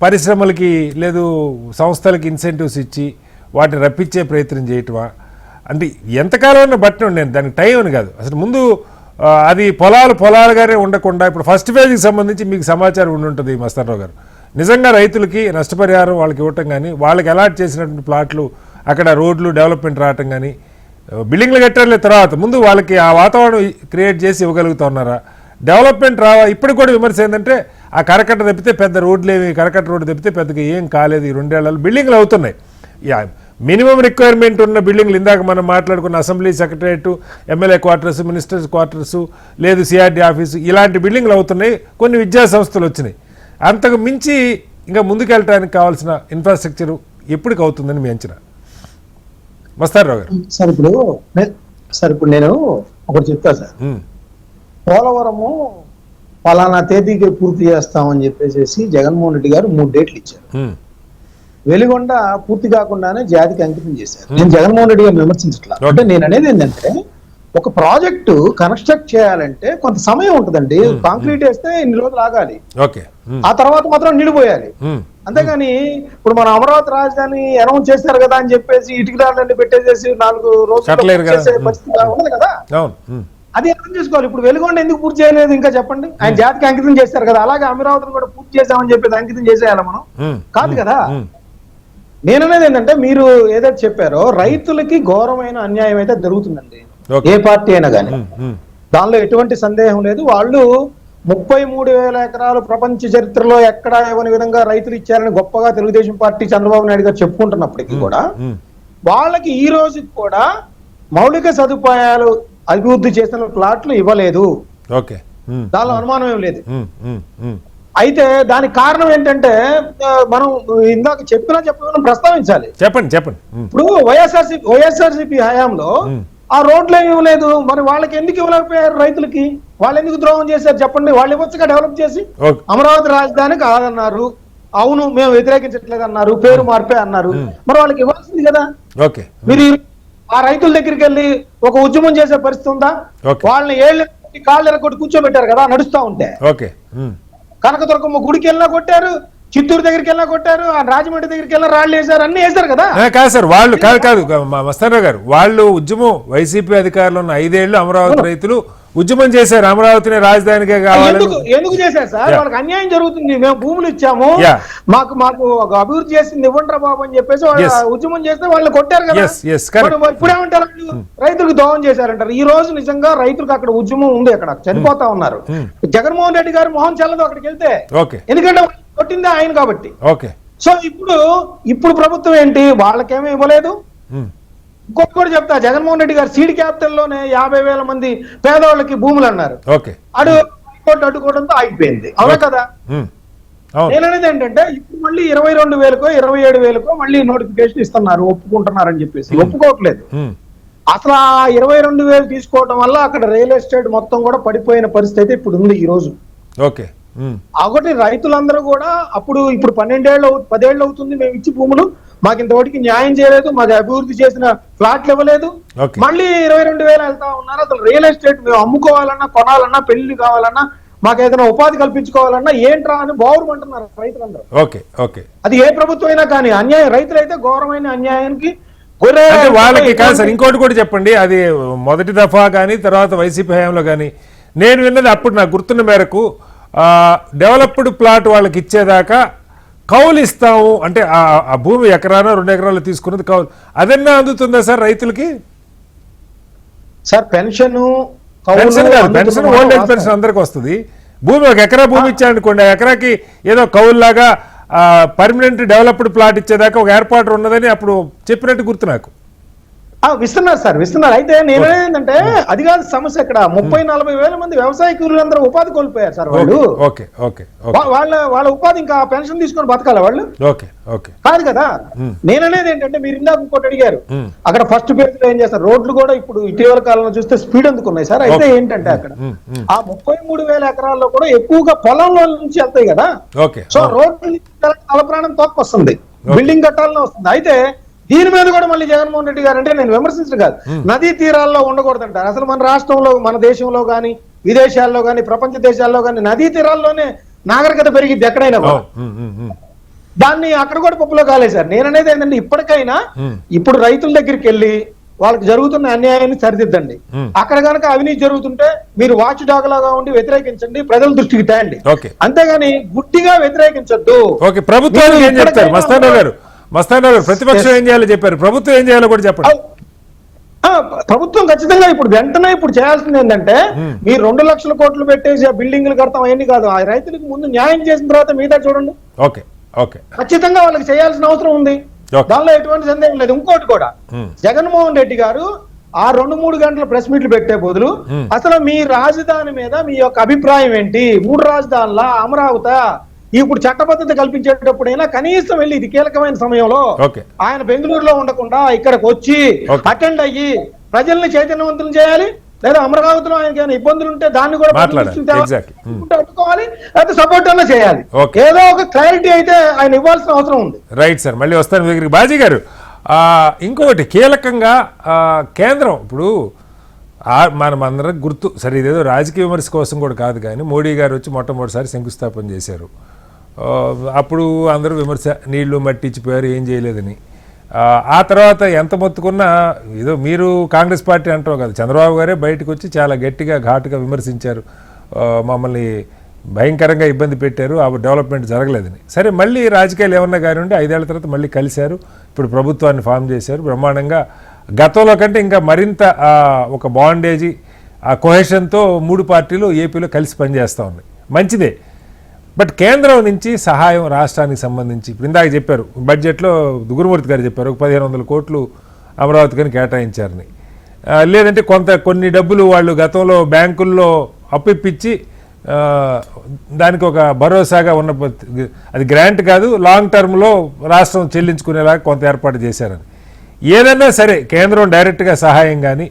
A: పరిశ్రమలకి లేదు సంస్థలకి ఇన్సెంటివ్స్ ఇచ్చి వాటిని రప్పించే ప్రయత్నం చేయటమా, అంటే ఎంతకాలం అన్న బట్టి ఉండండి, దానికి టైం అని కాదు. అసలు ముందు అది పొలాలుగానే ఉండకుండా ఇప్పుడు ఫస్ట్ ఫేజ్కి సంబంధించి మీకు సమాచారం ఉండి ఉంటుంది మస్తానరావు గారు. నిజంగా రైతులకి నష్టపరిహారం వాళ్ళకి ఇవ్వటం కానీ, వాళ్ళకి అలాట్ చేసినటువంటి ప్లాట్లు అక్కడ రోడ్లు డెవలప్మెంట్ రావటం కానీ, బిల్డింగ్లు కట్టారులే తర్వాత ముందు వాళ్ళకి ఆ వాతావరణం క్రియేట్ చేసి ఇవ్వగలుగుతా ఉన్నారా? డెవలప్మెంట్ ఇప్పటికి కూడా విమర్శ ఏంటంటే ఆ కరకట్ట తప్పితే పెద్ద రోడ్లు ఏమి, కరకట్ట రోడ్డు తప్పితే పెద్దగా ఏం కాలేదు ఈ 2 ఏళ్లలో. బిల్డింగ్లు అవుతున్నాయి, మినిమం రిక్వైర్మెంట్ ఉన్న బిల్డింగ్లు ఇందాక మనం మాట్లాడుకున్న assembly secretariat, MLA quarters, ministers quarters, లేదు సిఆర్డీ ఆఫీసు, ఇలాంటి బిల్డింగ్లు అవుతున్నాయి. కొన్ని విద్యా సంస్థలు వచ్చినాయి. అంతకు మించి ఇంకా ముందుకెళ్ళడానికి కావాల్సిన ఇన్ఫ్రాస్ట్రక్చర్ ఎప్పటికి అవుతుందని మీ అంచనా? మస్తానరావు గారు.
C: సార్ ఇప్పుడు నేను ఒకటి చెప్తా సార్. పోలవరము పలానా తేదీకి పూర్తి చేస్తామని చెప్పేసి జగన్మోహన్ రెడ్డి గారు 3 డేట్లు ఇచ్చారు. వెలిగొండ పూర్తి కాకుండానే జాతికి అంకితం చేశారు. నేను జగన్మోహన్ రెడ్డి గారిని విమర్శించట్లా. అంటే నేను అనేది ఏంటంటే ఒక ప్రాజెక్టు కన్స్ట్రక్ట్ చేయాలంటే కొంత సమయం ఉంటుందండి. కాంక్రీట్ వేస్తే ఇన్ని రోజులు ఆగాలి, ఆ తర్వాత మాత్రం నిలిపోయాలి. అంతేగాని ఇప్పుడు మన అమరావతి రాజధాని అనౌన్స్ చేశారు కదా అని చెప్పేసి ఇటుకదారులన్నీ పెట్టేసేసి 4 రోజులు చేసే పరిస్థితి ఉండదు కదా. అది అర్థం చేసుకోవాలి. ఇప్పుడు వెలుగొండ ఎందుకు పూర్తి చేయలేదు ఇంకా చెప్పండి? ఆయన జాతికి అంకితం చేశారు కదా, అలాగే అమరావతిని కూడా పూర్తి చేశామని చెప్పేసి అంకితం చేసేయాలి మనం కాదు కదా. నేననేది ఏంటంటే మీరు ఏదైతే చెప్పారో రైతులకి ఘోరమైన అన్యాయం అయితే జరుగుతుందండి, ఏ పార్టీ అయినా కానీ, దానిలో ఎటువంటి సందేహం లేదు. వాళ్ళు 33,000 ఎకరాలు ప్రపంచ చరిత్రలో ఎక్కడా ఇవ్వని విధంగా రైతులు ఇచ్చారని గొప్పగా తెలుగుదేశం పార్టీ చంద్రబాబు నాయుడు గారు చెప్పుకుంటున్నప్పటికీ కూడా వాళ్ళకి ఈ రోజుకి కూడా మౌలిక సదుపాయాలు అభివృద్ధి చేసిన ప్లాట్లు ఇవ్వలేదు. దానిలో అనుమానం ఏం లేదు. అయితే దానికి కారణం ఏంటంటే మనం ఇందాక చెప్పినా ప్రస్తావించాలి.
A: చెప్పండి.
C: ఇప్పుడు వైఎస్ఆర్సీపీ హయాంలో ఆ రోడ్లు ఏమి ఇవ్వలేదు, మరి వాళ్ళకి ఎందుకు ఇవ్వలేకపోయారు? రైతులకి వాళ్ళు ఎందుకు ద్రోహం చేశారు చెప్పండి? వాళ్ళు ఇవ్వచ్చుగా డెవలప్ చేసి. అమరావతి రాజధాని కాదన్నారు, అవును మేము వ్యతిరేకించట్లేదు అన్నారు, పేరు మార్పే అన్నారు, మరి వాళ్ళకి ఇవ్వాల్సింది కదా. మీరు ఆ రైతుల దగ్గరికి వెళ్ళి ఒక ఉద్యమం చేసే పరిస్థితి ఉందా? వాళ్ళని కాళ్ళు ఎరగొట్టి కూర్చోబెట్టారు కదా నడుస్తా ఉంటే. కనకదుర్గమ్మ గుడికి వెళ్ళినా కొట్టారు, చిత్తూరు దగ్గరికి వెళ్ళినా కొట్టారు, రాజమండ్రి దగ్గరికి వెళ్ళినా రాళ్ళు వేశారు, అన్ని వేశారు కదా.
A: కాదు సార్, వాళ్ళు కాదు మస్తానరావు గారు, వాళ్ళు ఉద్యమం వైసీపీ అధికారులు ఉన్న 5 ఏళ్లు అమరావతి రైతులు ఉద్యమం చేశారు, అమరావతిని రాజధానిగా కావాలి.
C: ఎందుకు చేశారు సార్? వాళ్ళకి అన్యాయం జరుగుతుంది, మేము భూములు ఇచ్చాము, మాకు అభివృద్ధి చేసింది ఇవ్వండి బాబు అని చెప్పేసి ఉద్యమం చేస్తే వాళ్ళని కొట్టారు కదా. ఇప్పుడేమంటారు? రైతులకు దోహం చేశారంటారు. ఈ రోజు నిజంగా రైతులకు అక్కడ ఉద్యమం ఉంది, అక్కడ చనిపోతా ఉన్నారు. జగన్మోహన్ రెడ్డి గారు మొహం చెల్లదు అక్కడికి వెళ్తే, ఎందుకంటే కొట్టిందే ఆయన కాబట్టి. సో ఇప్పుడు ప్రభుత్వం ఏంటి? వాళ్ళకేమీ ఇవ్వలేదు. ఇంకొకటి కూడా చెప్తా, జగన్మోహన్ రెడ్డి గారు సీడ్ క్యాపిటల్ లోనే 50,000 మంది పేదవాళ్ళకి భూములు అన్నారు, అడ్డుకోవడంతో ఆగిపోయింది. అవునా కదా? నేననేది ఏంటంటే ఇప్పుడు మళ్ళీ 22,000కో 27,000కో మళ్ళీ నోటిఫికేషన్ ఇస్తున్నారు, ఒప్పుకుంటున్నారు అని చెప్పేసి. ఒప్పుకోవట్లేదు. అసలు ఆ 22,000 తీసుకోవడం వల్ల అక్కడ రియల్ ఎస్టేట్ మొత్తం కూడా పడిపోయిన పరిస్థితి ఇప్పుడు ఉంది ఈ రోజు. ఒకటి రైతులందరూ కూడా ఇప్పుడు 10 ఏళ్ళు అవుతుంది మేము ఇచ్చి భూములు, మాకు ఇంతవరకు న్యాయం చేయలేదు, మాకు అభివృద్ధి చేసిన ఫ్లాట్లు ఇవ్వలేదు, మళ్ళీ 22,000 వెళ్తా ఉన్నారు. అసలు రియల్ ఎస్టేట్ మేము అమ్ముకోవాలన్నా, కొనాలన్నా, పెళ్లి కావాలన్నా, మాకు ఏదైనా ఉపాధి కల్పించుకోవాలన్నా ఏంట్రా అని బాగుమంటున్నారు రైతులందరూ. అది ఏ ప్రభుత్వం అయినా కానీ అన్యాయం, రైతులైతే ఘోరమైన అన్యాయానికి
A: వాళ్ళకి కాదు సార్. ఇంకోటి కూడా చెప్పండి, అది మొదటి దఫా కానీ తర్వాత వైసీపీ హయాంలో కానీ నేను విన్నది అప్పుడు నాకు గుర్తున్న మేరకు డెవలప్డ్ ప్లాట్ వాళ్ళకి ఇచ్చేదాకా కౌలు ఇస్తాము అంటే ఆ భూమి ఎకరానో 2 ఎకరాలు తీసుకున్నది కౌలు, అదన్నా అందుతుందా సార్ రైతులకి?
C: Sir pension
A: old age pension అందరికి వస్తుంది. భూమి 1 ఎకరా భూమి ఇచ్చారనుకోండి, ఆ ఎకరాకి ఏదో కౌలులాగా పర్మనెంట్ డెవలప్డ్ ప్లాట్ ఇచ్చేదాకా ఒక ఏర్పాటు ఉన్నదని అప్పుడు చెప్పినట్టు గుర్తు నాకు.
C: ఇస్తున్నారు సార్, ఇస్తున్నారు. అయితే నేనేంటంటే అది కాదు సమస్య. ఇక్కడ 30-40 వేల మంది వ్యవసాయ కూలీలందరూ ఉపాధి కోల్పోయారు సార్. వాళ్ళు వాళ్ళ ఉపాధి ఇంకా పెన్షన్ తీసుకొని బతకాల వాళ్ళు కాదు కదా. నేననేది ఏంటంటే మీరు ఇందాక ఇంకోటి అడిగారు, అక్కడ ఫస్ట్ పేజ్ లో ఏం చేస్తారు, రోడ్లు కూడా ఇప్పుడు ఇటీవల కాలంలో చూస్తే స్పీడ్ అందుకున్నాయి సార్. అయితే ఏంటంటే అక్కడ ఆ 33,000 ఎకరాల్లో కూడా ఎక్కువగా పొలంలో నుంచి వెళ్తాయి కదా. సో రోడ్లు తల ప్రాణం తోక్కొస్తుంది, బిల్డింగ్ కట్టాలని వస్తుంది. అయితే దీని మీద కూడా మళ్ళీ జగన్మోహన్ రెడ్డి గారు అంటే నేను విమర్శించడం కాదు, నదీ తీరాల్లో ఉండకూడదంటారు. అసలు మన రాష్ట్రంలో, మన దేశంలో కానీ, విదేశాల్లో కానీ, ప్రపంచ దేశాల్లో కానీ నదీ తీరాల్లోనే నాగరికత పెరిగిద్ది ఎక్కడైనా. దాన్ని అక్కడ కూడా పప్పులో కాలేశారు. నేననేది ఏంటంటే ఇప్పటికైనా ఇప్పుడు రైతుల దగ్గరికి వెళ్ళి వాళ్ళకి జరుగుతున్న అన్యాయాన్ని సరిదిద్దండి. అక్కడ కనుక అవినీతి జరుగుతుంటే మీరు వాచ్ డాగ్ లాగా ఉండి వ్యతిరేకించండి, ప్రజల దృష్టికి తేండి. అంతేగాని గుడ్డిగా వ్యతిరేకించద్దు.
A: ఓకే, ప్రభుత్వానికి ఏం చెప్తారు మస్తానరావు గారు? ప్రతిపక్షం ఏం చేయాలో చెప్పారు, ప్రభుత్వం ఏం చేయాలో కూడా చెప్పండి.
C: ప్రభుత్వం ఖచ్చితంగా ఇప్పుడు వెంటనే ఇప్పుడు చేయాల్సింది ఏంటంటే, మీరు 2 లక్షల కోట్లు పెట్టేసి ఆ బిల్డింగ్లు కడతాం అవన్నీ కాదు, ఆ రైతులకు ముందు న్యాయం చేసిన తర్వాత మిగతా చూడండి.
A: ఓకే ఓకే,
C: ఖచ్చితంగా వాళ్ళకి చేయాల్సిన అవసరం ఉంది, దానిలో ఎటువంటి సందేహం లేదు. ఇంకోటి కూడా, జగన్మోహన్ రెడ్డి గారు ఆ 2-3 గంటల ప్రెస్ మీట్లు పెట్టే బదులు అసలు మీ రాజధాని మీద మీ యొక్క అభిప్రాయం ఏంటి, 3 రాజధానుల అమరావతి ఇప్పుడు చట్టబద్ధత కల్పించేటప్పుడైనా కనీసం వెళ్ళి, ఇది కీలకమైన సమయంలో ఆయన బెంగళూరులో ఉండకుండా ఇక్కడికి వచ్చి అటెండ్ అయ్యి ప్రజల్ని చైతన్యవంతులు చేయాలి. లేదా అమరావతిలో ఆయనకి ఏమైనా ఇబ్బందులు ఉంటే దాన్ని కూడా అడ్డుకోవాలి, లేదా సపోర్ట్ అన్నా చేయాలి. ఏదో ఒక క్లారిటీ అయితే ఆయన ఇవ్వాల్సిన అవసరం ఉంది.
A: రైట్ సార్, మళ్ళీ వస్తాను మీ దగ్గరికి. బాజీ గారు, ఇంకొకటి కీలకంగా కేంద్రం ఇప్పుడు మనం అందరం గుర్తు, సరే ఇదేదో రాజకీయ విమర్శ కోసం కూడా కాదు, కానీ మోడీ గారు వచ్చి మొట్టమొదటిసారి శంకుస్థాపన చేశారు. అప్పుడు అందరూ విమర్శ, నీళ్లు మట్టి ఇచ్చిపోయారు, ఏం చేయలేదని. ఆ తర్వాత ఎంత మొత్తుకున్నా, ఏదో మీరు కాంగ్రెస్ పార్టీ అంటారు కదా, చంద్రబాబు గారే బయటకు వచ్చి చాలా గట్టిగా ఘాటుగా విమర్శించారు, మమ్మల్ని భయంకరంగా ఇబ్బంది పెట్టారు, ఆ డెవలప్మెంట్ జరగలేదని. సరే, మళ్ళీ రాజకీయాలు ఏమన్నా కానివ్వండి, 5 ఏళ్ల తర్వాత మళ్ళీ కలిశారు, ఇప్పుడు ప్రభుత్వాన్ని ఫామ్ చేశారు బ్రహ్మాండంగా. గతంలో కంటే ఇంకా మరింత ఒక బాండేజీ, ఆ కొహెషన్తో 3 పార్టీలు ఏపీలో కలిసి పనిచేస్తూ ఉన్నాయి, మంచిదే. బట్ కేంద్రం నుంచి సహాయం రాష్ట్రానికి సంబంధించి ఇప్పుడు ఇందాక చెప్పారు, బడ్జెట్లో దుగురుమూర్తి గారు చెప్పారు, 1500 కోట్లు అమరావతికి కేటాయించారని. లేదంటే కొన్ని డబ్బులు వాళ్ళు గతంలో బ్యాంకుల్లో అప్పిప్పించి దానికి ఒక భరోసాగా ఉన్న, అది గ్రాంట్ కాదు, లాంగ్ టర్మ్లో రాష్ట్రం చెల్లించుకునేలాగా కొంత ఏర్పాటు చేశారని. ఏదన్నా సరే కేంద్రం డైరెక్ట్గా సహాయం కానీ,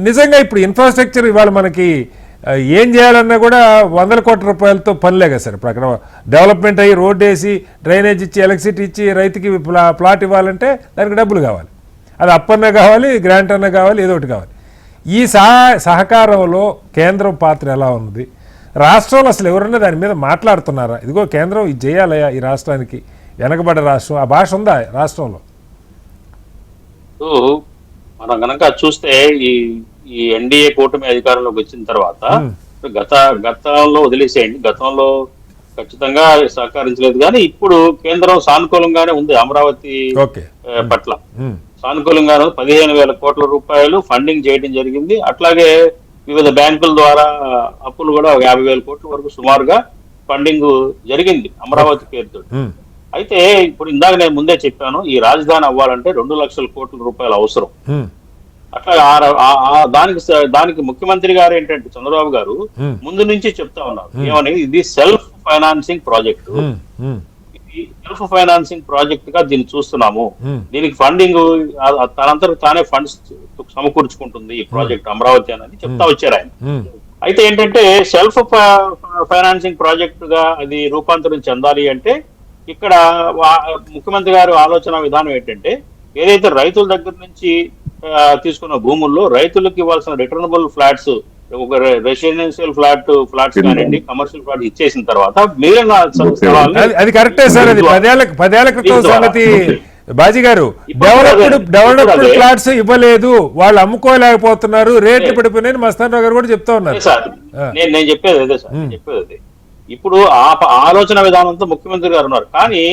A: నిజంగా ఇప్పుడు ఇన్ఫ్రాస్ట్రక్చర్ ఇవాళ మనకి ఏం చేయాలన్నా కూడా 100 కోట్ల రూపాయలతో పనిలే కదా సార్. ఇప్పుడు అక్కడ డెవలప్మెంట్ అయ్యి రోడ్డు వేసి డ్రైనేజ్ ఇచ్చి ఎలక్ట్రిసిటీ ఇచ్చి రైతుకి ప్లాట్ ఇవ్వాలంటే దానికి డబ్బులు కావాలి, అది అప్పన్న కావాలి, గ్రాంట్ అన్న కావాలి, ఏదో ఒకటి కావాలి. ఈ సహకారంలో కేంద్రం పాత్ర ఎలా ఉంది? రాష్ట్రంలో అసలు ఎవరన్నా దాని మీద మాట్లాడుతున్నారా? ఇదిగో కేంద్రం ఇది చేయాలయా ఈ రాష్ట్రానికి, వెనకబడ్డ రాష్ట్రం, ఆ భాష ఉందా రాష్ట్రంలో?
B: మనం కనుక చూస్తే ఈ ఎన్డీఏ కూటమి అధికారంలోకి వచ్చిన తర్వాత గతంలో వదిలేసేయండి, గతంలో ఖచ్చితంగా సహకరించలేదు, కానీ ఇప్పుడు కేంద్రం సానుకూలంగానే ఉంది అమరావతి పట్ల. సానుకూలంగానే 15,000 కోట్ల రూపాయలు ఫండింగ్ చేయడం జరిగింది. అట్లాగే వివిధ బ్యాంకుల ద్వారా అప్పులు కూడా 50,000 కోట్ల వరకు సుమారుగా ఫండింగ్ జరిగింది అమరావతి పేరుతో. అయితే ఇప్పుడు ఇందాక నేను ముందే చెప్పాను, ఈ రాజధాని అవ్వాలంటే 2 లక్షల కోట్ల రూపాయలు అవసరం. అట్లా దానికి ముఖ్యమంత్రి గారు ఏంటంటే చంద్రబాబు గారు ముందు నుంచి చెప్తా ఉన్నారు, ఏమని, ఇది self financing project, self financing project గా దీన్ని చూస్తున్నాము, దీనికి ఫండింగ్ తనంతట తానే ఫండ్స్ సమకూర్చుకుంటుంది ఈ ప్రాజెక్ట్ అమరావతి అని చెప్తా వచ్చారు ఆయన. అయితే ఏంటంటే సెల్ఫ్ ఫైనాన్సింగ్ ప్రాజెక్ట్ గా అది రూపాంతరం చెందాలి అంటే ఇక్కడ ముఖ్యమంత్రి గారు ఆలోచన విధానం ఏంటంటే, ఏదైతే రైతుల దగ్గర నుంచి తీసుకున్న భూముల్లో రైతులకు ఇవ్వాల్సిన రిటర్నబుల్ ఫ్లాట్స్, ఒక రెసిడెన్షియల్ ఫ్లాట్స్ కానివ్వండి, కమర్షియల్ ఫ్లాట్స్ ఇచ్చేసిన తర్వాత మిగిలిన
A: అది కరెక్టే సార్. అది 10 ఏళ్ల క్రితం సంగతి బాజీ గారు. డెవలప్డ్ ఫ్లాట్స్ ఇవ్వలేదు, వాళ్ళు అమ్ముకోలేకపోతున్నారు, రేట్లు పడిపోయినాయని మస్తానరావు గారు కూడా చెప్తా ఉన్నారు.
B: నేను చెప్పేది అదే సార్, చెప్పేది అదే. ఇప్పుడు ఆలోచన విధానంతో ముఖ్యమంత్రి గారు ఉన్నారు, కానీ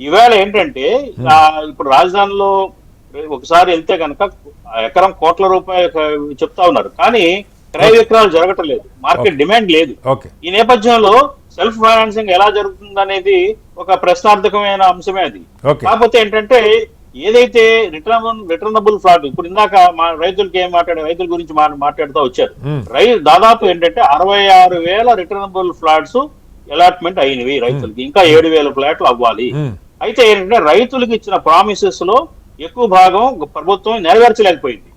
B: ఈవేళ ఏంటంటే ఇప్పుడు రాజధానిలో ఒకసారి వెళ్తే కనుక ఎకరం కోట్ల రూపాయలు చెప్తా ఉన్నారు, కానీ క్రయ విక్రయాలు జరగటం లేదు, మార్కెట్ డిమాండ్ లేదు. ఈ నేపథ్యంలో సెల్ఫ్ ఫైనాన్సింగ్ ఎలా జరుగుతుంది అనేది ఒక ప్రశ్నార్థకమైన అంశమే అది. కాకపోతే ఏంటంటే ఏదైతే రిటర్నబుల్ ఫ్లాట్, ఇప్పుడు ఇందాక రైతులకి రైతుల గురించి మాట్లాడుతూ వచ్చారు. దాదాపు ఏంటంటే 66,000 రిటర్నబుల్ ఫ్లాట్స్ అలాట్మెంట్ అయినవి రైతులకి, ఇంకా 7,000 ఫ్లాట్లు అవ్వాలి. అయితే ఏంటంటే రైతులకు ఇచ్చిన ప్రామిసెస్ లో ఎక్కువ భాగం ప్రభుత్వం నెరవేర్చలేకపోయింది.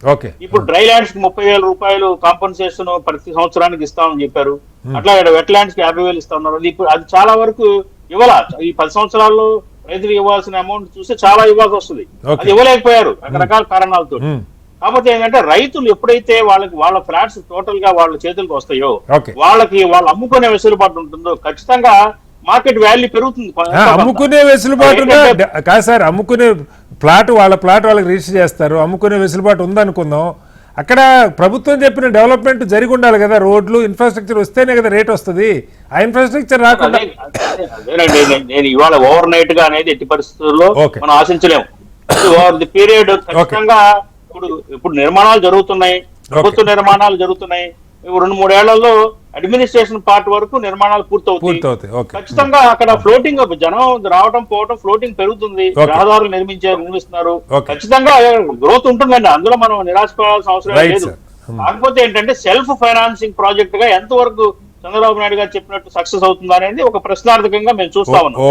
B: ఇప్పుడు డ్రై ల్యాండ్స్ కి 30,000 రూపాయలు కాంపన్సేషన్ ప్రతి సంవత్సరానికి ఇస్తామని చెప్పారు. అట్లా వెట్ ల్యాండ్స్ కి 50,000 ఇస్తా ఉన్నారు. ఇప్పుడు అది చాలా వరకు ఇవ్వాల. ఈ 10 సంవత్సరాల్లో రైతులకు ఇవ్వాల్సిన అమౌంట్ చూస్తే చాలా ఇవ్వాల్సి వస్తుంది, అది ఇవ్వలేకపోయారు రకరకాల కారణాలతో. కాకపోతే ఏంటంటే రైతులు ఎప్పుడైతే వాళ్ళ ఫ్లాట్స్ టోటల్ గా వాళ్ళ చేతులకు వస్తాయో, వాళ్ళు అమ్ముకునే వెసులుబాటు ఉంటుందో ఖచ్చితంగా మార్కెట్ వాల్యూ పెరుగుతుంది.
A: అమ్ముకునే వెసులుబాటు కాదు సార్, అమ్ముకునే వాళ్ళ ప్లాట్ వాళ్ళకి రిజిస్టర్ చేస్తారు, అమ్ముకునే వెసులుబాటు ఉందనుకుందాం. అక్కడ ప్రభుత్వం చెప్పిన డెవలప్మెంట్ జరిగి ఉండాలి కదా, రోడ్లు ఇన్ఫ్రాస్ట్రక్చర్ వస్తేనే కదా రేట్ వస్తుంది. ఆ ఇన్ఫ్రాస్ట్రక్చర్ రాకుండా
B: అదేనండి, నేను ఇవాళ ఓవర్ నైట్ గా అనేది ఎట్టి పరిస్థితుల్లో మనం ఆశించలేము. ఓవర్ ది పీరియడ్ ఖచ్చితంగా ఇప్పుడు నిర్మాణాలు జరుగుతున్నాయి, ప్రభుత్వ నిర్మాణాలు జరుగుతున్నాయి. 2-3 ఏళ్లలో అడ్మినిస్ట్రేషన్ పార్ట్ వరకు నిర్మాణాలు పూర్తవుతాయి. ఖచ్చితంగా అక్కడ ఫ్లోటింగ్ జనం రావడం పోవడం ఫ్లోటింగ్ పెరుగుతుంది, రహదారులు నిర్మిస్తున్నారు. ఖచ్చితంగా గ్రోత్ ఉంటుందండి, అందులో మనం నిరాశపడాల్సిన అవసరం లేదు. కాకపోతే ఏంటంటే సెల్ఫ్ ఫైనాన్సింగ్ ప్రాజెక్ట్ గా ఎంతవరకు చంద్రబాబు నాయుడు గారు చెప్పినట్టు సక్సెస్ అవుతుందా అనేది ఒక ప్రశ్నార్థకంగా మేము చూస్తా ఉన్నాం.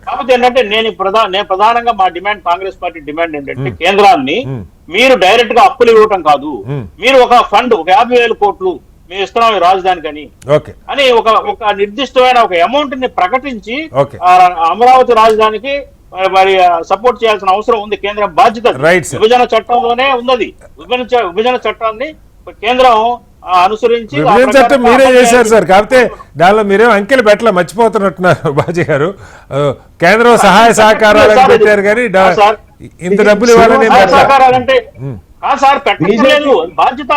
B: కాకపోతే ఏంటంటే నేను ప్రధానంగా మా డిమాండ్, కాంగ్రెస్ పార్టీ డిమాండ్ ఏంటంటే కేంద్రాన్ని మీరు డైరెక్ట్ గా అప్పులు ఇవ్వటం కాదు, మీరు ఒక ఫండ్, ఒక 50,000 కోట్లు మేము ఇస్తున్నాం ఈ రాజధానికి అని ఒక నిర్దిష్టమైన ఒక అమౌంట్ ని ప్రకటించి అమరావతి రాజధానికి మరి సపోర్ట్ చేయాల్సిన అవసరం ఉంది. కేంద్రం బాధ్యత విభజన చట్టంలోనే ఉన్నది. విభజన చట్టాన్ని కేంద్రం అనుసరించి
A: చట్టం మీరే చేశారు సార్. కాకపోతే దానిలో మీరేం అంకెలు పెట్టలే, మర్చిపోతున్నట్టున్నారు బాజీ గారు. కేంద్రం సహాయ సహకారాలు పెట్టారు కానీ ఇంత డబ్బులు ఇవ్వాలని
B: సహకారాలంటే సార్ పెట్టలేదు, బాధ్యత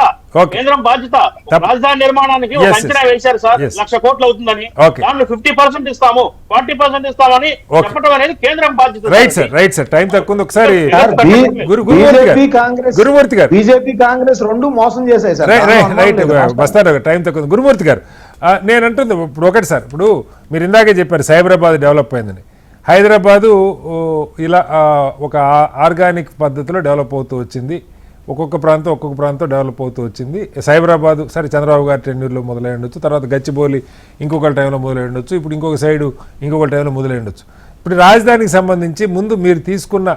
B: కేంద్రం బాధ్యత. రాజధాని నిర్మాణానికి ఒక అంచనా వేశారు సార్, 1,00,000 కోట్లు అవుతుందని. దాంట్లో 50% ఇస్తాము, 40% ఇస్తామని చెప్పడం అనేది కేంద్రం బాధ్యత.
A: రైట్ సార్, టైం తక్కువ ఉంది. ఒకసారి గురుమూర్తి గారు,
C: బీజేపీ కాంగ్రెస్ రెండు మోసం చేశాయి సార్.
A: రైట్ వస్తారు, టైం తక్కువ ఉంది. గురుమూర్తి గారు, నేను అంటుంది ఇప్పుడు ఒకటి సార్, ఇప్పుడు మీరు ఇందాకే చెప్పారు సైబరాబాద్ డెవలప్ అయిందని. హైదరాబాదు ఇలా ఒక ఆర్గానిక్ పద్ధతిలో డెవలప్ అవుతూ వచ్చింది. ఒక్కొక్క ప్రాంతం డెవలప్ అవుతూ వచ్చింది. సైబరాబాదు సరే చంద్రబాబు గారి టెన్యూర్లో మొదలై ఉండొచ్చు, తర్వాత గచ్చిబౌలి ఇంకొక టైంలో మొదలై ఉండొచ్చు, ఇప్పుడు ఇంకొక సైడు ఇంకొక టైంలో మొదలై ఉండొచ్చు. ఇప్పుడు రాజధానికి సంబంధించి ముందు మీరు తీసుకున్న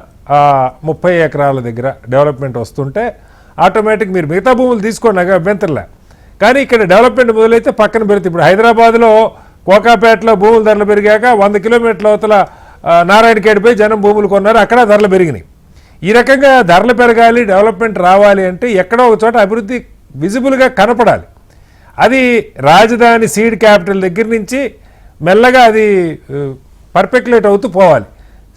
A: 30 ఎకరాల దగ్గర డెవలప్మెంట్ వస్తుంటే ఆటోమేటిక్ మీరు మిగతా భూములు తీసుకోండి, నాకు అభ్యంతరంలే. కానీ ఇక్కడ డెవలప్మెంట్ మొదలైతే పక్కన పెడితే ఇప్పుడు హైదరాబాద్లో కోకాపేటలో భూముల ధరలు పెరిగాక 100 కిలోమీటర్ల అవతల నారాయణఖేడ్పై జనం భూములు కొన్నారు, అక్కడ ధరలు పెరిగినాయి. ఈ రకంగా ధరలు పెరగాలి, డెవలప్మెంట్ రావాలి అంటే ఎక్కడో ఒక చోట అభివృద్ధి విజిబుల్గా కనపడాలి. అది రాజధాని సీడ్ క్యాపిటల్ దగ్గర నుంచి మెల్లగా అది పర్ఫెక్యులేట్ అవుతూ పోవాలి.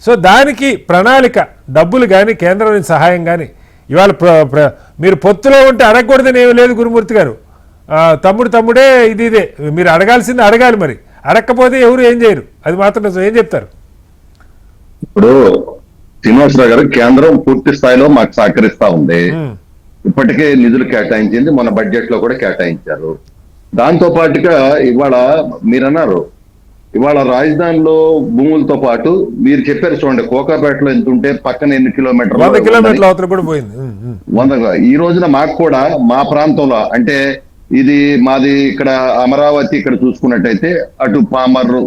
A: సో దానికి ప్రణాళిక, డబ్బులు కానీ కేంద్రం నుంచి సహాయం కానీ ఇవాళ మీరు పొత్తులో ఉంటే అడగకూడదని ఏమీ లేదు గురుమూర్తి గారు. తమ్ముడే ఇదే మీరు అడగాల్సింది అడగాలి, మరి అడగకపోతే ఎవరు ఏం చేయరు. అది మాత్రం ఏం చెప్తారు?
D: ఇప్పుడు శ్రీనివాసరావు గారు, కేంద్రం పూర్తి స్థాయిలో మాకు సహకరిస్తా ఉంది. ఇప్పటికే నిధులు కేటాయించింది, మన బడ్జెట్ లో కూడా కేటాయించారు. దాంతో పాటుగా ఇవాళ మీరన్నారు, ఇవాళ రాజధానిలో భూములతో పాటు మీరు చెప్పారు చూడండి, కోకాపేటలో ఎంత ఉంటే పక్కన ఎన్ని కిలోమీటర్లు,
A: 100 కిలోమీటర్ల అవతల కూడా పోయింది.
D: 100. ఈ రోజున మాకు కూడా మా ప్రాంతంలో అంటే ఇది మాది ఇక్కడ అమరావతి, ఇక్కడ చూసుకున్నట్టయితే అటు పామర్రు,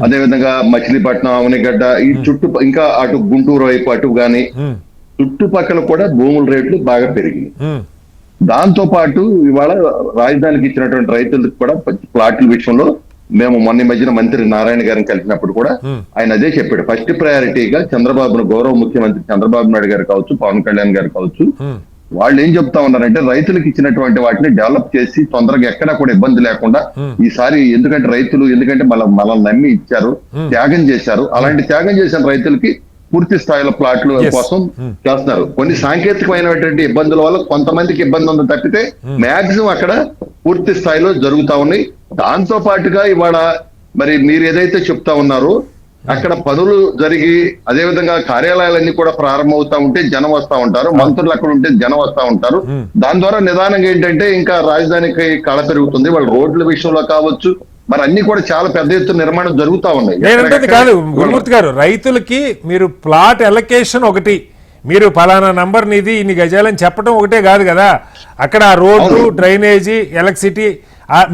D: అదేవిధంగా మచిలీపట్నం, అవనిగడ్డ, ఈ చుట్టూ ఇంకా అటు గుంటూరు వైపు అటు గాని చుట్టుపక్కల కూడా భూముల రేట్లు బాగా పెరిగినాయి. దాంతో పాటు ఇవాళ రాజధానికి ఇచ్చినటువంటి రైతులకు కూడా ప్లాట్ల విషయంలో మేము మొన్న మధ్యన మంత్రి నారాయణ గారిని కలిసినప్పుడు కూడా ఆయన అదే చెప్పాడు. ఫస్ట్ ప్రయారిటీగా చంద్రబాబును, గౌరవ ముఖ్యమంత్రి చంద్రబాబు నాయుడు గారు కావచ్చు, పవన్ కళ్యాణ్ గారు కావచ్చు, వాళ్ళు ఏం చెప్తా ఉన్నారంటే రైతులకు ఇచ్చినటువంటి వాటిని డెవలప్ చేసి తొందరగా ఎక్కడా కూడా ఇబ్బంది లేకుండా ఈసారి, ఎందుకంటే రైతులు మనల్ని నమ్మి ఇచ్చారు, త్యాగం చేశారు. అలాంటి త్యాగం చేసిన రైతులకి పూర్తి స్థాయిలో ప్లాట్ల కోసం చేస్తున్నారు. కొన్ని సాంకేతికమైనటువంటి ఇబ్బందుల వల్ల కొంతమందికి ఇబ్బంది ఉందో తప్పితే మాక్సిమం అక్కడ పూర్తి స్థాయిలో జరుగుతా ఉన్నాయి. దాంతో పాటుగా ఇవాళ మరి మీరు ఏదైతే చెప్తా ఉన్నారో అక్కడ పనులు జరిగి అదేవిధంగా కార్యాలయాలన్నీ కూడా ప్రారంభమవుతా ఉంటే జనం వస్తా ఉంటారు, మంత్రులు అక్కడ ఉంటే జనం వస్తా ఉంటారు. దాని ద్వారా నిదానంగా ఏంటంటే ఇంకా రాజధానికి కళ పెరుగుతుంది. వాళ్ళ రోడ్ల విషయంలో కావచ్చు, మరి అన్ని కూడా చాలా పెద్ద ఎత్తున నిర్మాణం జరుగుతా ఉన్నాయి.
A: నేనంటే కాదు గురుమూర్తి గారు, రైతులకి మీరు ప్లాట్ ఎలకేషన్ ఒకటి, మీరు ఫలానా నంబర్ నిధి ఇన్ని గజాలని చెప్పడం ఒకటే కాదు కదా, అక్కడ ఆ రోడ్డు, డ్రైనేజీ, ఎలక్ట్రిసిటీ,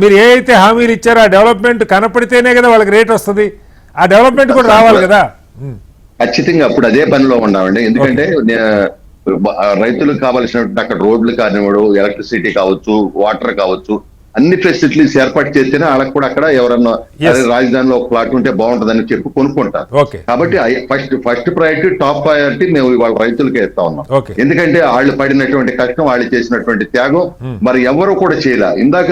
A: మీరు ఏ అయితే హామీలు ఇచ్చారో ఆ డెవలప్మెంట్ కనపడితేనే కదా వాళ్ళకి రేట్ వస్తుంది. ఆ డెవలప్మెంట్ కూడా రావాలి కదా.
D: ఖచ్చితంగా అప్పుడు అదే పనిలో ఉన్నామండి. ఎందుకంటే రైతులకు కావాల్సిన అక్కడ రోడ్లు కానివ్వడు, ఎలక్ట్రిసిటీ కావచ్చు, వాటర్ కావచ్చు, అన్ని ఫెసిలిటీస్ ఏర్పాటు చేస్తేనే వాళ్ళకి కూడా అక్కడ ఎవరన్నా రాజధానిలో ఒక ప్లాట్ ఉంటే బాగుంటుందని చెప్పి కొనుక్కుంటారు. కాబట్టి ఫస్ట్ ప్రయారిటీ, టాప్ ప్రయారిటీ మేము ఇవాళ రైతులకే ఇస్తా ఉన్నాం. ఎందుకంటే వాళ్ళు పడినటువంటి కష్టం, వాళ్ళు చేసినటువంటి త్యాగం మరి ఎవరు కూడా చేయలే. ఇందాక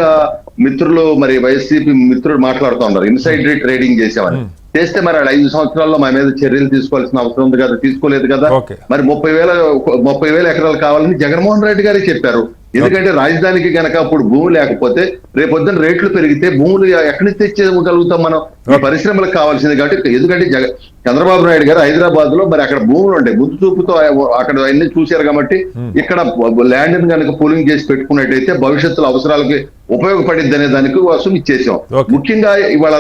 D: మిత్రులు, మరి వైసీపీ మిత్రులు మాట్లాడుతూ ఉన్నారు ఇన్సైడ్ ట్రేడింగ్ చేసామని. చేస్తే మరి 5 సంవత్సరాల్లో మా మీద చర్యలు తీసుకోవాల్సిన అవసరం ఉంది కదా, తీసుకోలేదు కదా.
A: ఓకే.
D: మరి 30,000 ఎకరాలు కావాలని జగన్మోహన్ రెడ్డి గారే చెప్పారు. ఎందుకంటే రాజధానికి గనక అప్పుడు భూమి లేకపోతే రేపొద్దున రేట్లు పెరిగితే భూములు ఎక్కడి నుంచి తెచ్చేయగలుగుతాం మనం? ఈ పరిశ్రమలకు కావాల్సింది కాబట్టి. ఎందుకంటే చంద్రబాబు నాయుడు గారు హైదరాబాద్ లో మరి అక్కడ భూములు ఉంటాయి, ముందు చూపుతో అక్కడ అన్ని చూశారు కాబట్టి ఇక్కడ ల్యాండ్ కనుక పూలింగ్ చేసి పెట్టుకున్నట్టయితే భవిష్యత్తులో అవసరాలకి ఉపయోగపడిద్ది అనే దానికి కోసం ఇచ్చేసాం. ముఖ్యంగా ఇవాళ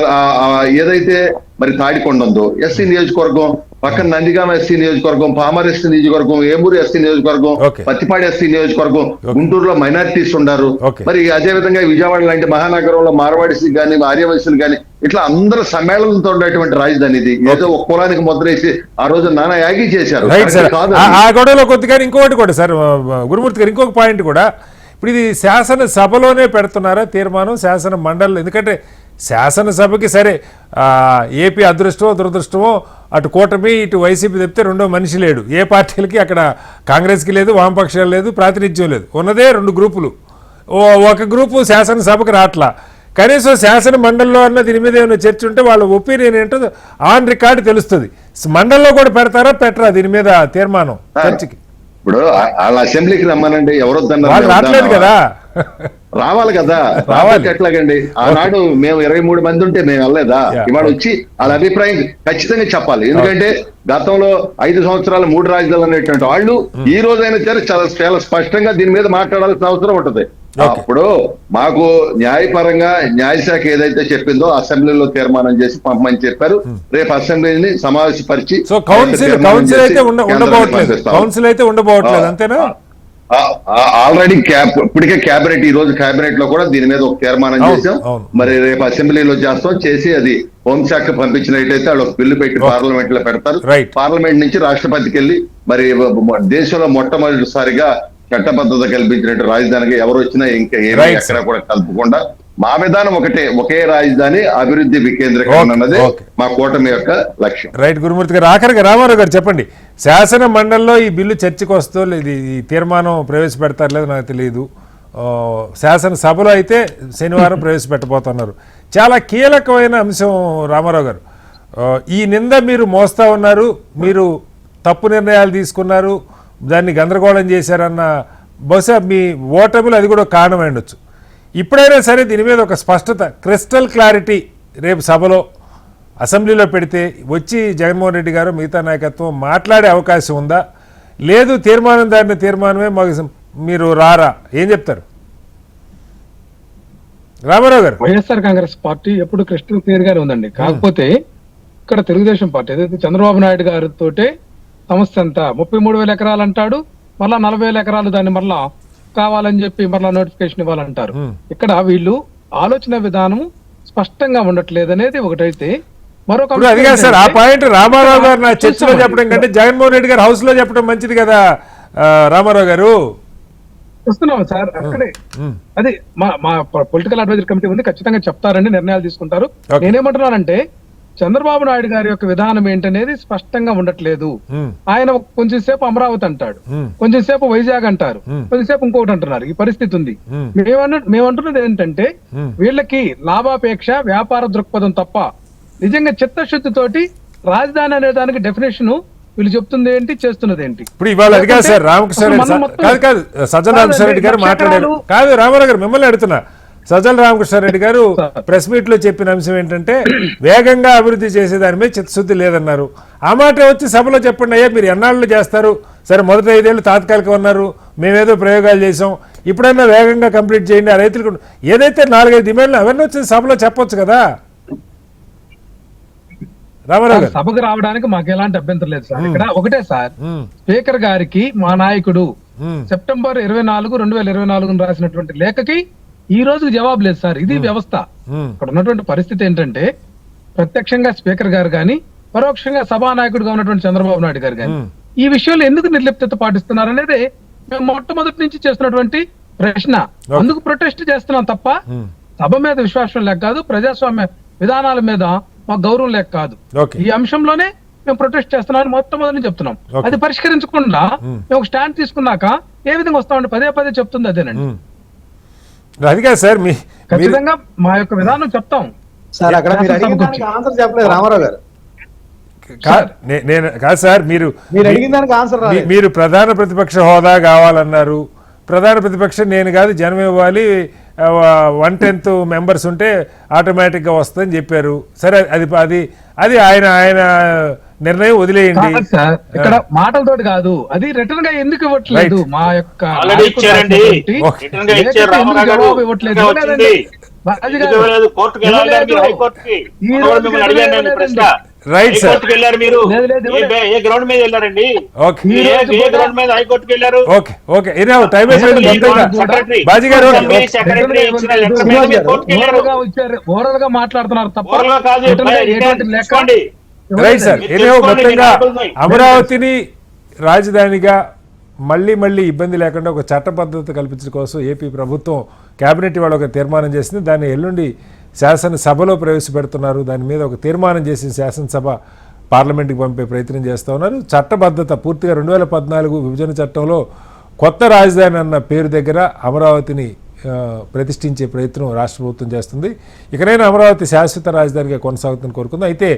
D: ఏదైతే మరి తాడికొండ ఉందో ఎస్సీ నియోజకవర్గం, పక్కన నందిగామ ఎస్సీ నియోజకవర్గం, పామర్ ఎస్సీ నియోజకవర్గం, ఏమూరు ఎస్సీ నియోజకవర్గం, పత్తిపాడి ఎస్సీ నియోజకవర్గం, గుంటూరులో మైనారిటీస్ ఉన్నారు. మరి అదే విధంగా విజయవాడ లాంటి మహానగరంలో మార్వాడిస్ గాని ఆర్యవైశ్యులు గాని ఇట్లా అందరూ సమ్మేళనంతో ఉండేటువంటి రాజధాని ఇది. ఏదో ఒక కులానికి ముద్రేసి ఆ రోజు నానా యాగి చేశారు.
A: ఆ గొడవలో కొద్దిగా ఇంకొకటి కూడా సార్ గురుమూర్తి గారు, ఇంకొక పాయింట్ కూడా, ఇప్పుడు ఇది శాసనసభలోనే పెడుతున్నారా తీర్మానం, శాసన మండలి? ఎందుకంటే శాసనసభకి సరే ఏపీ అదృష్టమో దురదృష్టమో, అటు కూటమి ఇటు వైసీపీ చెప్తే రెండో మనిషి లేడు. ఏ పార్టీలకి అక్కడ కాంగ్రెస్కి లేదు, వామపక్షాలు లేదు, ప్రాతినిధ్యం లేదు, ఉన్నదే 2 గ్రూపులు. ఒక గ్రూపు శాసనసభకి రాట్లా. కనీసం శాసన మండలిలో అన్న దీని మీద ఏమైనా చర్చ ఉంటే వాళ్ళ ఒపీనియన్ ఏంటో ఆన్ రికార్డు తెలుస్తుంది. మండలిలో కూడా పెడతారా పెట్టరా దీని మీద తీర్మానం చర్చకి?
D: ఇప్పుడు వాళ్ళ అసెంబ్లీకి రమ్మనండి, ఎవరో
A: రావట్లేదు కదా.
D: రావాలి కదా, రావాలి. ఎట్లాగండి? ఆనాడు మేము 23 మంది ఉంటే మేము వెళ్ళలేదా? ఇవాళ వచ్చి వాళ్ళ అభిప్రాయం ఖచ్చితంగా చెప్పాలి. ఎందుకంటే గతంలో 5 సంవత్సరాలు 3 రాజధానులు అనేటువంటి వాళ్ళు ఈ రోజైనా సరే చాలా స్పష్టంగా దీని మీద మాట్లాడాల్సిన అవసరం ఉంటుంది. అప్పుడు మాకు న్యాయపరంగా న్యాయశాఖ ఏదైతే చెప్పిందో అసెంబ్లీలో తీర్మానం చేసి పంపమని చెప్పారు. రేపు అసెంబ్లీని సమావేశపరిచి
A: కౌన్సిల్ అయితే ఉండబోవట్లేదు అంతేనా?
D: ఆల్రెడీ ఇప్పటికే క్యాబినెట్, ఈ రోజు క్యాబినెట్ లో కూడా దీని మీద ఒక తీర్మానం చేసాం. మరి రేపు అసెంబ్లీలో చేసి అది హోంశాఖ పంపించినట్టయితే వాళ్ళు ఒక బిల్లు పెట్టి పార్లమెంట్ లో పెడతారు. పార్లమెంట్ నుంచి రాష్ట్రపతికి వెళ్ళి మరి దేశంలో మొట్టమొదటిసారిగా చట్టబద్ధత కల్పించినట్టు రాజధానికి ఎవరు వచ్చినా ఇంకా ఏమీ ఎక్కడ కూడా కలుపకుండా మా విధానం ఒకటే, ఒకే రాజధాని, అభివృద్ధి వికేంద్రీకరణ అన్నది మా కూటమి యొక్క లక్ష్యం.
A: రైట్ గురుమూర్తి గారు, ఆఖరిగా రామారావు గారు చెప్పండి, శాసన మండలిలో ఈ బిల్లు చర్చకు వస్తూ ఇది ఈ తీర్మానం ప్రవేశపెడతారు లేదు నాకు తెలియదు, శాసనసభలో అయితే శనివారం ప్రవేశపెట్టబోతున్నారు. చాలా కీలకమైన అంశం రామారావు గారు, ఈ నింద మీరు మోస్తా ఉన్నారు, మీరు తప్పు నిర్ణయాలు తీసుకున్నారు, దాన్ని గందరగోళం చేశారన్న బహుశా మీ ఓటమిలో అది కూడా కారణమై ఉండొచ్చు. ఇప్పుడైనా సరే దీని మీద ఒక స్పష్టత, క్రిస్టల్ క్లారిటీ రేపు సభలో అసెంబ్లీలో పెడితే వచ్చి జగన్మోహన్ రెడ్డి గారు మిగతా నాయకత్వం మాట్లాడే అవకాశం ఉందా? లేదు తీర్మానం దారిన తీర్మానమే మీరు రారా? ఏం చెప్తారు రామారావు గారు?
E: వైఎస్ఆర్ కాంగ్రెస్ పార్టీ ఎప్పుడు క్రిస్టల్ క్లియర్ గానే ఉందండి. కాకపోతే ఇక్కడ తెలుగుదేశం పార్టీ ఏదైతే చంద్రబాబు నాయుడు గారితో సమస్య అంతా 33,000 ఎకరాలు అంటాడు, మళ్ళా 40,000 ఎకరాలు దాన్ని మళ్ళా కావాలని చెప్పి మళ్ళా నోటిఫికేషన్ ఇవ్వాలంటారు. ఇక్కడ వీళ్ళు ఆలోచన విధానం స్పష్టంగా ఉండట్లేదు అనేది ఒకటైతే, మరొక
A: సార్ ఆ పాయింట్ రామారావు గారు నా చర్చలో చెప్పడం కంటే జగన్మోహన్ రెడ్డి గారు హౌస్ లో చెప్పడం మంచిది కదా రామారావు గారు.
E: వస్తున్నాం సార్ అక్కడే, అది మా పొలిటికల్ అడ్వైజరీ కమిటీ ఉంది, ఖచ్చితంగా చెప్తారండి, నిర్ణయాలు తీసుకుంటారు. నేనేమంటున్నానంటే చంద్రబాబు నాయుడు గారి యొక్క విధానం ఏంటనేది స్పష్టంగా ఉండట్లేదు. ఆయన కొంచెం సేపు అమరావతి అంటాడు, కొంచెం సేపు వైజాగ్ అంటారు, కొంచెం సేపు ఇంకొకటి అంటున్నారు. ఈ పరిస్థితి ఉంది. మేమంటున్నది ఏంటంటే వీళ్ళకి లాభాపేక్ష, వ్యాపార దృక్పథం తప్ప నిజంగా చిత్తశుద్ధితోటి రాజధాని అనే దానికి డెఫినేషన్ వీళ్ళు చెప్తుంది ఏంటి, చేస్తున్నది ఏంటి?
A: ఇప్పుడు ఇవాళ అది కాదు సార్, రామకృష్ణ సజ్జల రామకృష్ణారెడ్డి గారు మాట్లాడారు కాదు, రామారావు గారు మిమ్మల్ని అడుగుతున్నా. సజ్జల రామకృష్ణారెడ్డి గారు ప్రెస్ మీట్ లో చెప్పిన అంశం ఏంటంటే వేగంగా అభివృద్ధి చేసే దాని మీద చిత్తశుద్ధి లేదన్నారు. ఆ మాట వచ్చి సభలో చెప్పండి, అయ్యా మీరు ఎన్నాళ్ళు చేస్తారు, సరే మొదటి 5 ఏళ్ళు తాత్కాలికం అన్నారు, మేమేదో ప్రయోగాలు చేసాం, ఇప్పుడైనా వేగంగా కంప్లీట్ చేయండి. ఆ రైతులకు ఏదైతే 4-5 డిమాండ్లు అవన్నీ వచ్చి సభలో చెప్పొచ్చు కదా రామారావు గారు.
E: సభకు రావడానికి మాకు ఎలాంటి అభ్యంతరం లేదు సార్. ఇక్కడ ఒకటే సార్, స్పీకర్ గారికి మా నాయకుడు సెప్టెంబర్ 24, 2024 రాసినటువంటి లేఖకి ఈ రోజుకి జవాబు లేదు సార్. ఇది వ్యవస్థ. ఇక్కడ ఉన్నటువంటి పరిస్థితి ఏంటంటే ప్రత్యక్షంగా స్పీకర్ గారు గాని, పరోక్షంగా సభానాయకుడిగా ఉన్నటువంటి చంద్రబాబు నాయుడు గారు గాని ఈ విషయంలో ఎందుకు నిర్లిప్తత పాటిస్తున్నారు అనేది మేము మొట్టమొదటి నుంచి చేస్తున్నటువంటి ప్రశ్న. అందుకు ప్రొటెస్ట్ చేస్తున్నాం తప్ప సభ మీద విశ్వాసం లేక కాదు, ప్రజాస్వామ్య విధానాల మీద మాకు గౌరవం లేక కాదు. ఈ అంశంలోనే మేము ప్రొటెస్ట్ చేస్తున్నామని మొట్టమొదటి నుంచి చెప్తున్నాం. అది పరిష్కరించకుండా మేము ఒక స్టాండ్ తీసుకున్నాక ఏ విధంగా వస్తామంటే పదే చెప్తుంది అదేనండి.
A: అది కాదు సార్,
E: ఖచ్చితంగా మా యొక్క విధానం చెప్తాం.
C: సార్ అక్కడ మీరు అడిగిన దానికి ఆన్సర్ చెప్పలేదు రామారావు గారు.
A: నేను కాదు సార్, మీరు
C: అడిగిన దానికి ఆన్సర్ రాలేదు.
A: మీరు ప్రధాన ప్రతిపక్ష హోదా కావాలన్నారు. ప్రధాన ప్రతిపక్షం నేను కాదు, జనం ఇవ్వాలి, 1/10 మెంబర్స్ ఉంటే ఆటోమేటిక్గా వస్తుందని చెప్పారు. సరే, అది ఆయన నిర్ణయం, వదిలేయండి.
E: ఇక్కడ మాటలతోటి కాదు, అది రిటర్న్ గా ఎందుకు ఇవ్వట్లేదు? మా యొక్క జవాబు ఇవ్వట్లేదు.
A: Right sir. Okay time Baji గారు
E: ఓవరాల్ గా మాట్లాడుతున్నారు తప్ప.
A: Right sir. మొత్తంగా అమరావతిని రాజధానిగా మళ్ళీ ఇబ్బంది లేకుండా ఒక చట్టబద్ధత కల్పించడం కోసం ఏపీ ప్రభుత్వం కేబినెట్ ఇవాళ ఒక తీర్మానం చేసింది. దాన్ని ఎల్లుండి శాసనసభలో ప్రవేశపెడుతున్నారు. దాని మీద ఒక తీర్మానం చేసి శాసనసభ పార్లమెంట్కి పంపే ప్రయత్నం చేస్తూ ఉన్నారు. చట్టబద్ధత పూర్తిగా 2014 విభజన చట్టంలో కొత్త రాజధాని అన్న పేరు దగ్గర అమరావతిని ప్రతిష్ఠించే ప్రయత్నం రాష్ట్ర ప్రభుత్వం చేస్తుంది. ఇకనైనా అమరావతి శాశ్వత రాజధానిగా కొనసాగుతుందని కోరుకుంది. అయితే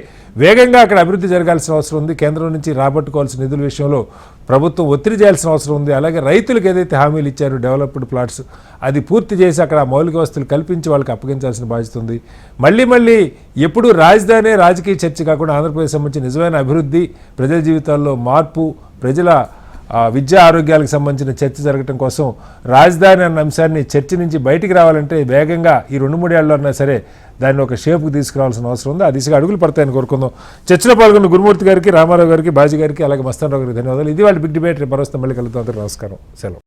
A: వేగంగా అక్కడ అభివృద్ధి జరగాల్సిన అవసరం ఉంది. కేంద్రం నుంచి రాబట్టుకోవాల్సిన నిధుల విషయంలో ప్రభుత్వం ఒత్తిడి చేయాల్సిన అవసరం ఉంది. అలాగే రైతులకు ఏదైతే హామీలు ఇచ్చారో డెవలప్డ్ ప్లాట్స్, అది పూర్తి చేసి అక్కడ మౌలిక వసతులు కల్పించి వాళ్ళకి అప్పగించాల్సిన బాధ్యత ఉంది. మళ్ళీ ఎప్పుడు రాజధాని రాజకీయ చర్చ కాకుండా ఆంధ్రప్రదేశ్ సంబంధించి నిజమైన అభివృద్ధి, ప్రజల జీవితాల్లో మార్పు, ప్రజల విద్యా ఆరోగ్యాలకు సంబంధించిన చర్చ జరగడం కోసం రాజధాని అన్న అంశాన్ని చర్చ నుంచి బయటికి రావాలంటే వేగంగా ఈ 2-3 ఏళ్ళలో అన్నా సరే దాన్ని ఒక షేప్కి తీసుకురావాల్సిన అవసరం ఉంది. ఆ దిశగా అడుగులు పడతాయని కోరుకుందాం. చర్చలో పాల్గొన్న గురుమూర్తి గారికి, రామారావు గారికి, బాజీ గారికి, అలాగే మస్తాన్ రావు గారికి ధన్యవాదాలు. ఇది వాళ్ళ బిగ్ డిబేట్. మరోస్తే మళ్ళీ కలుగుతాం. నమస్కారం, సెలవు.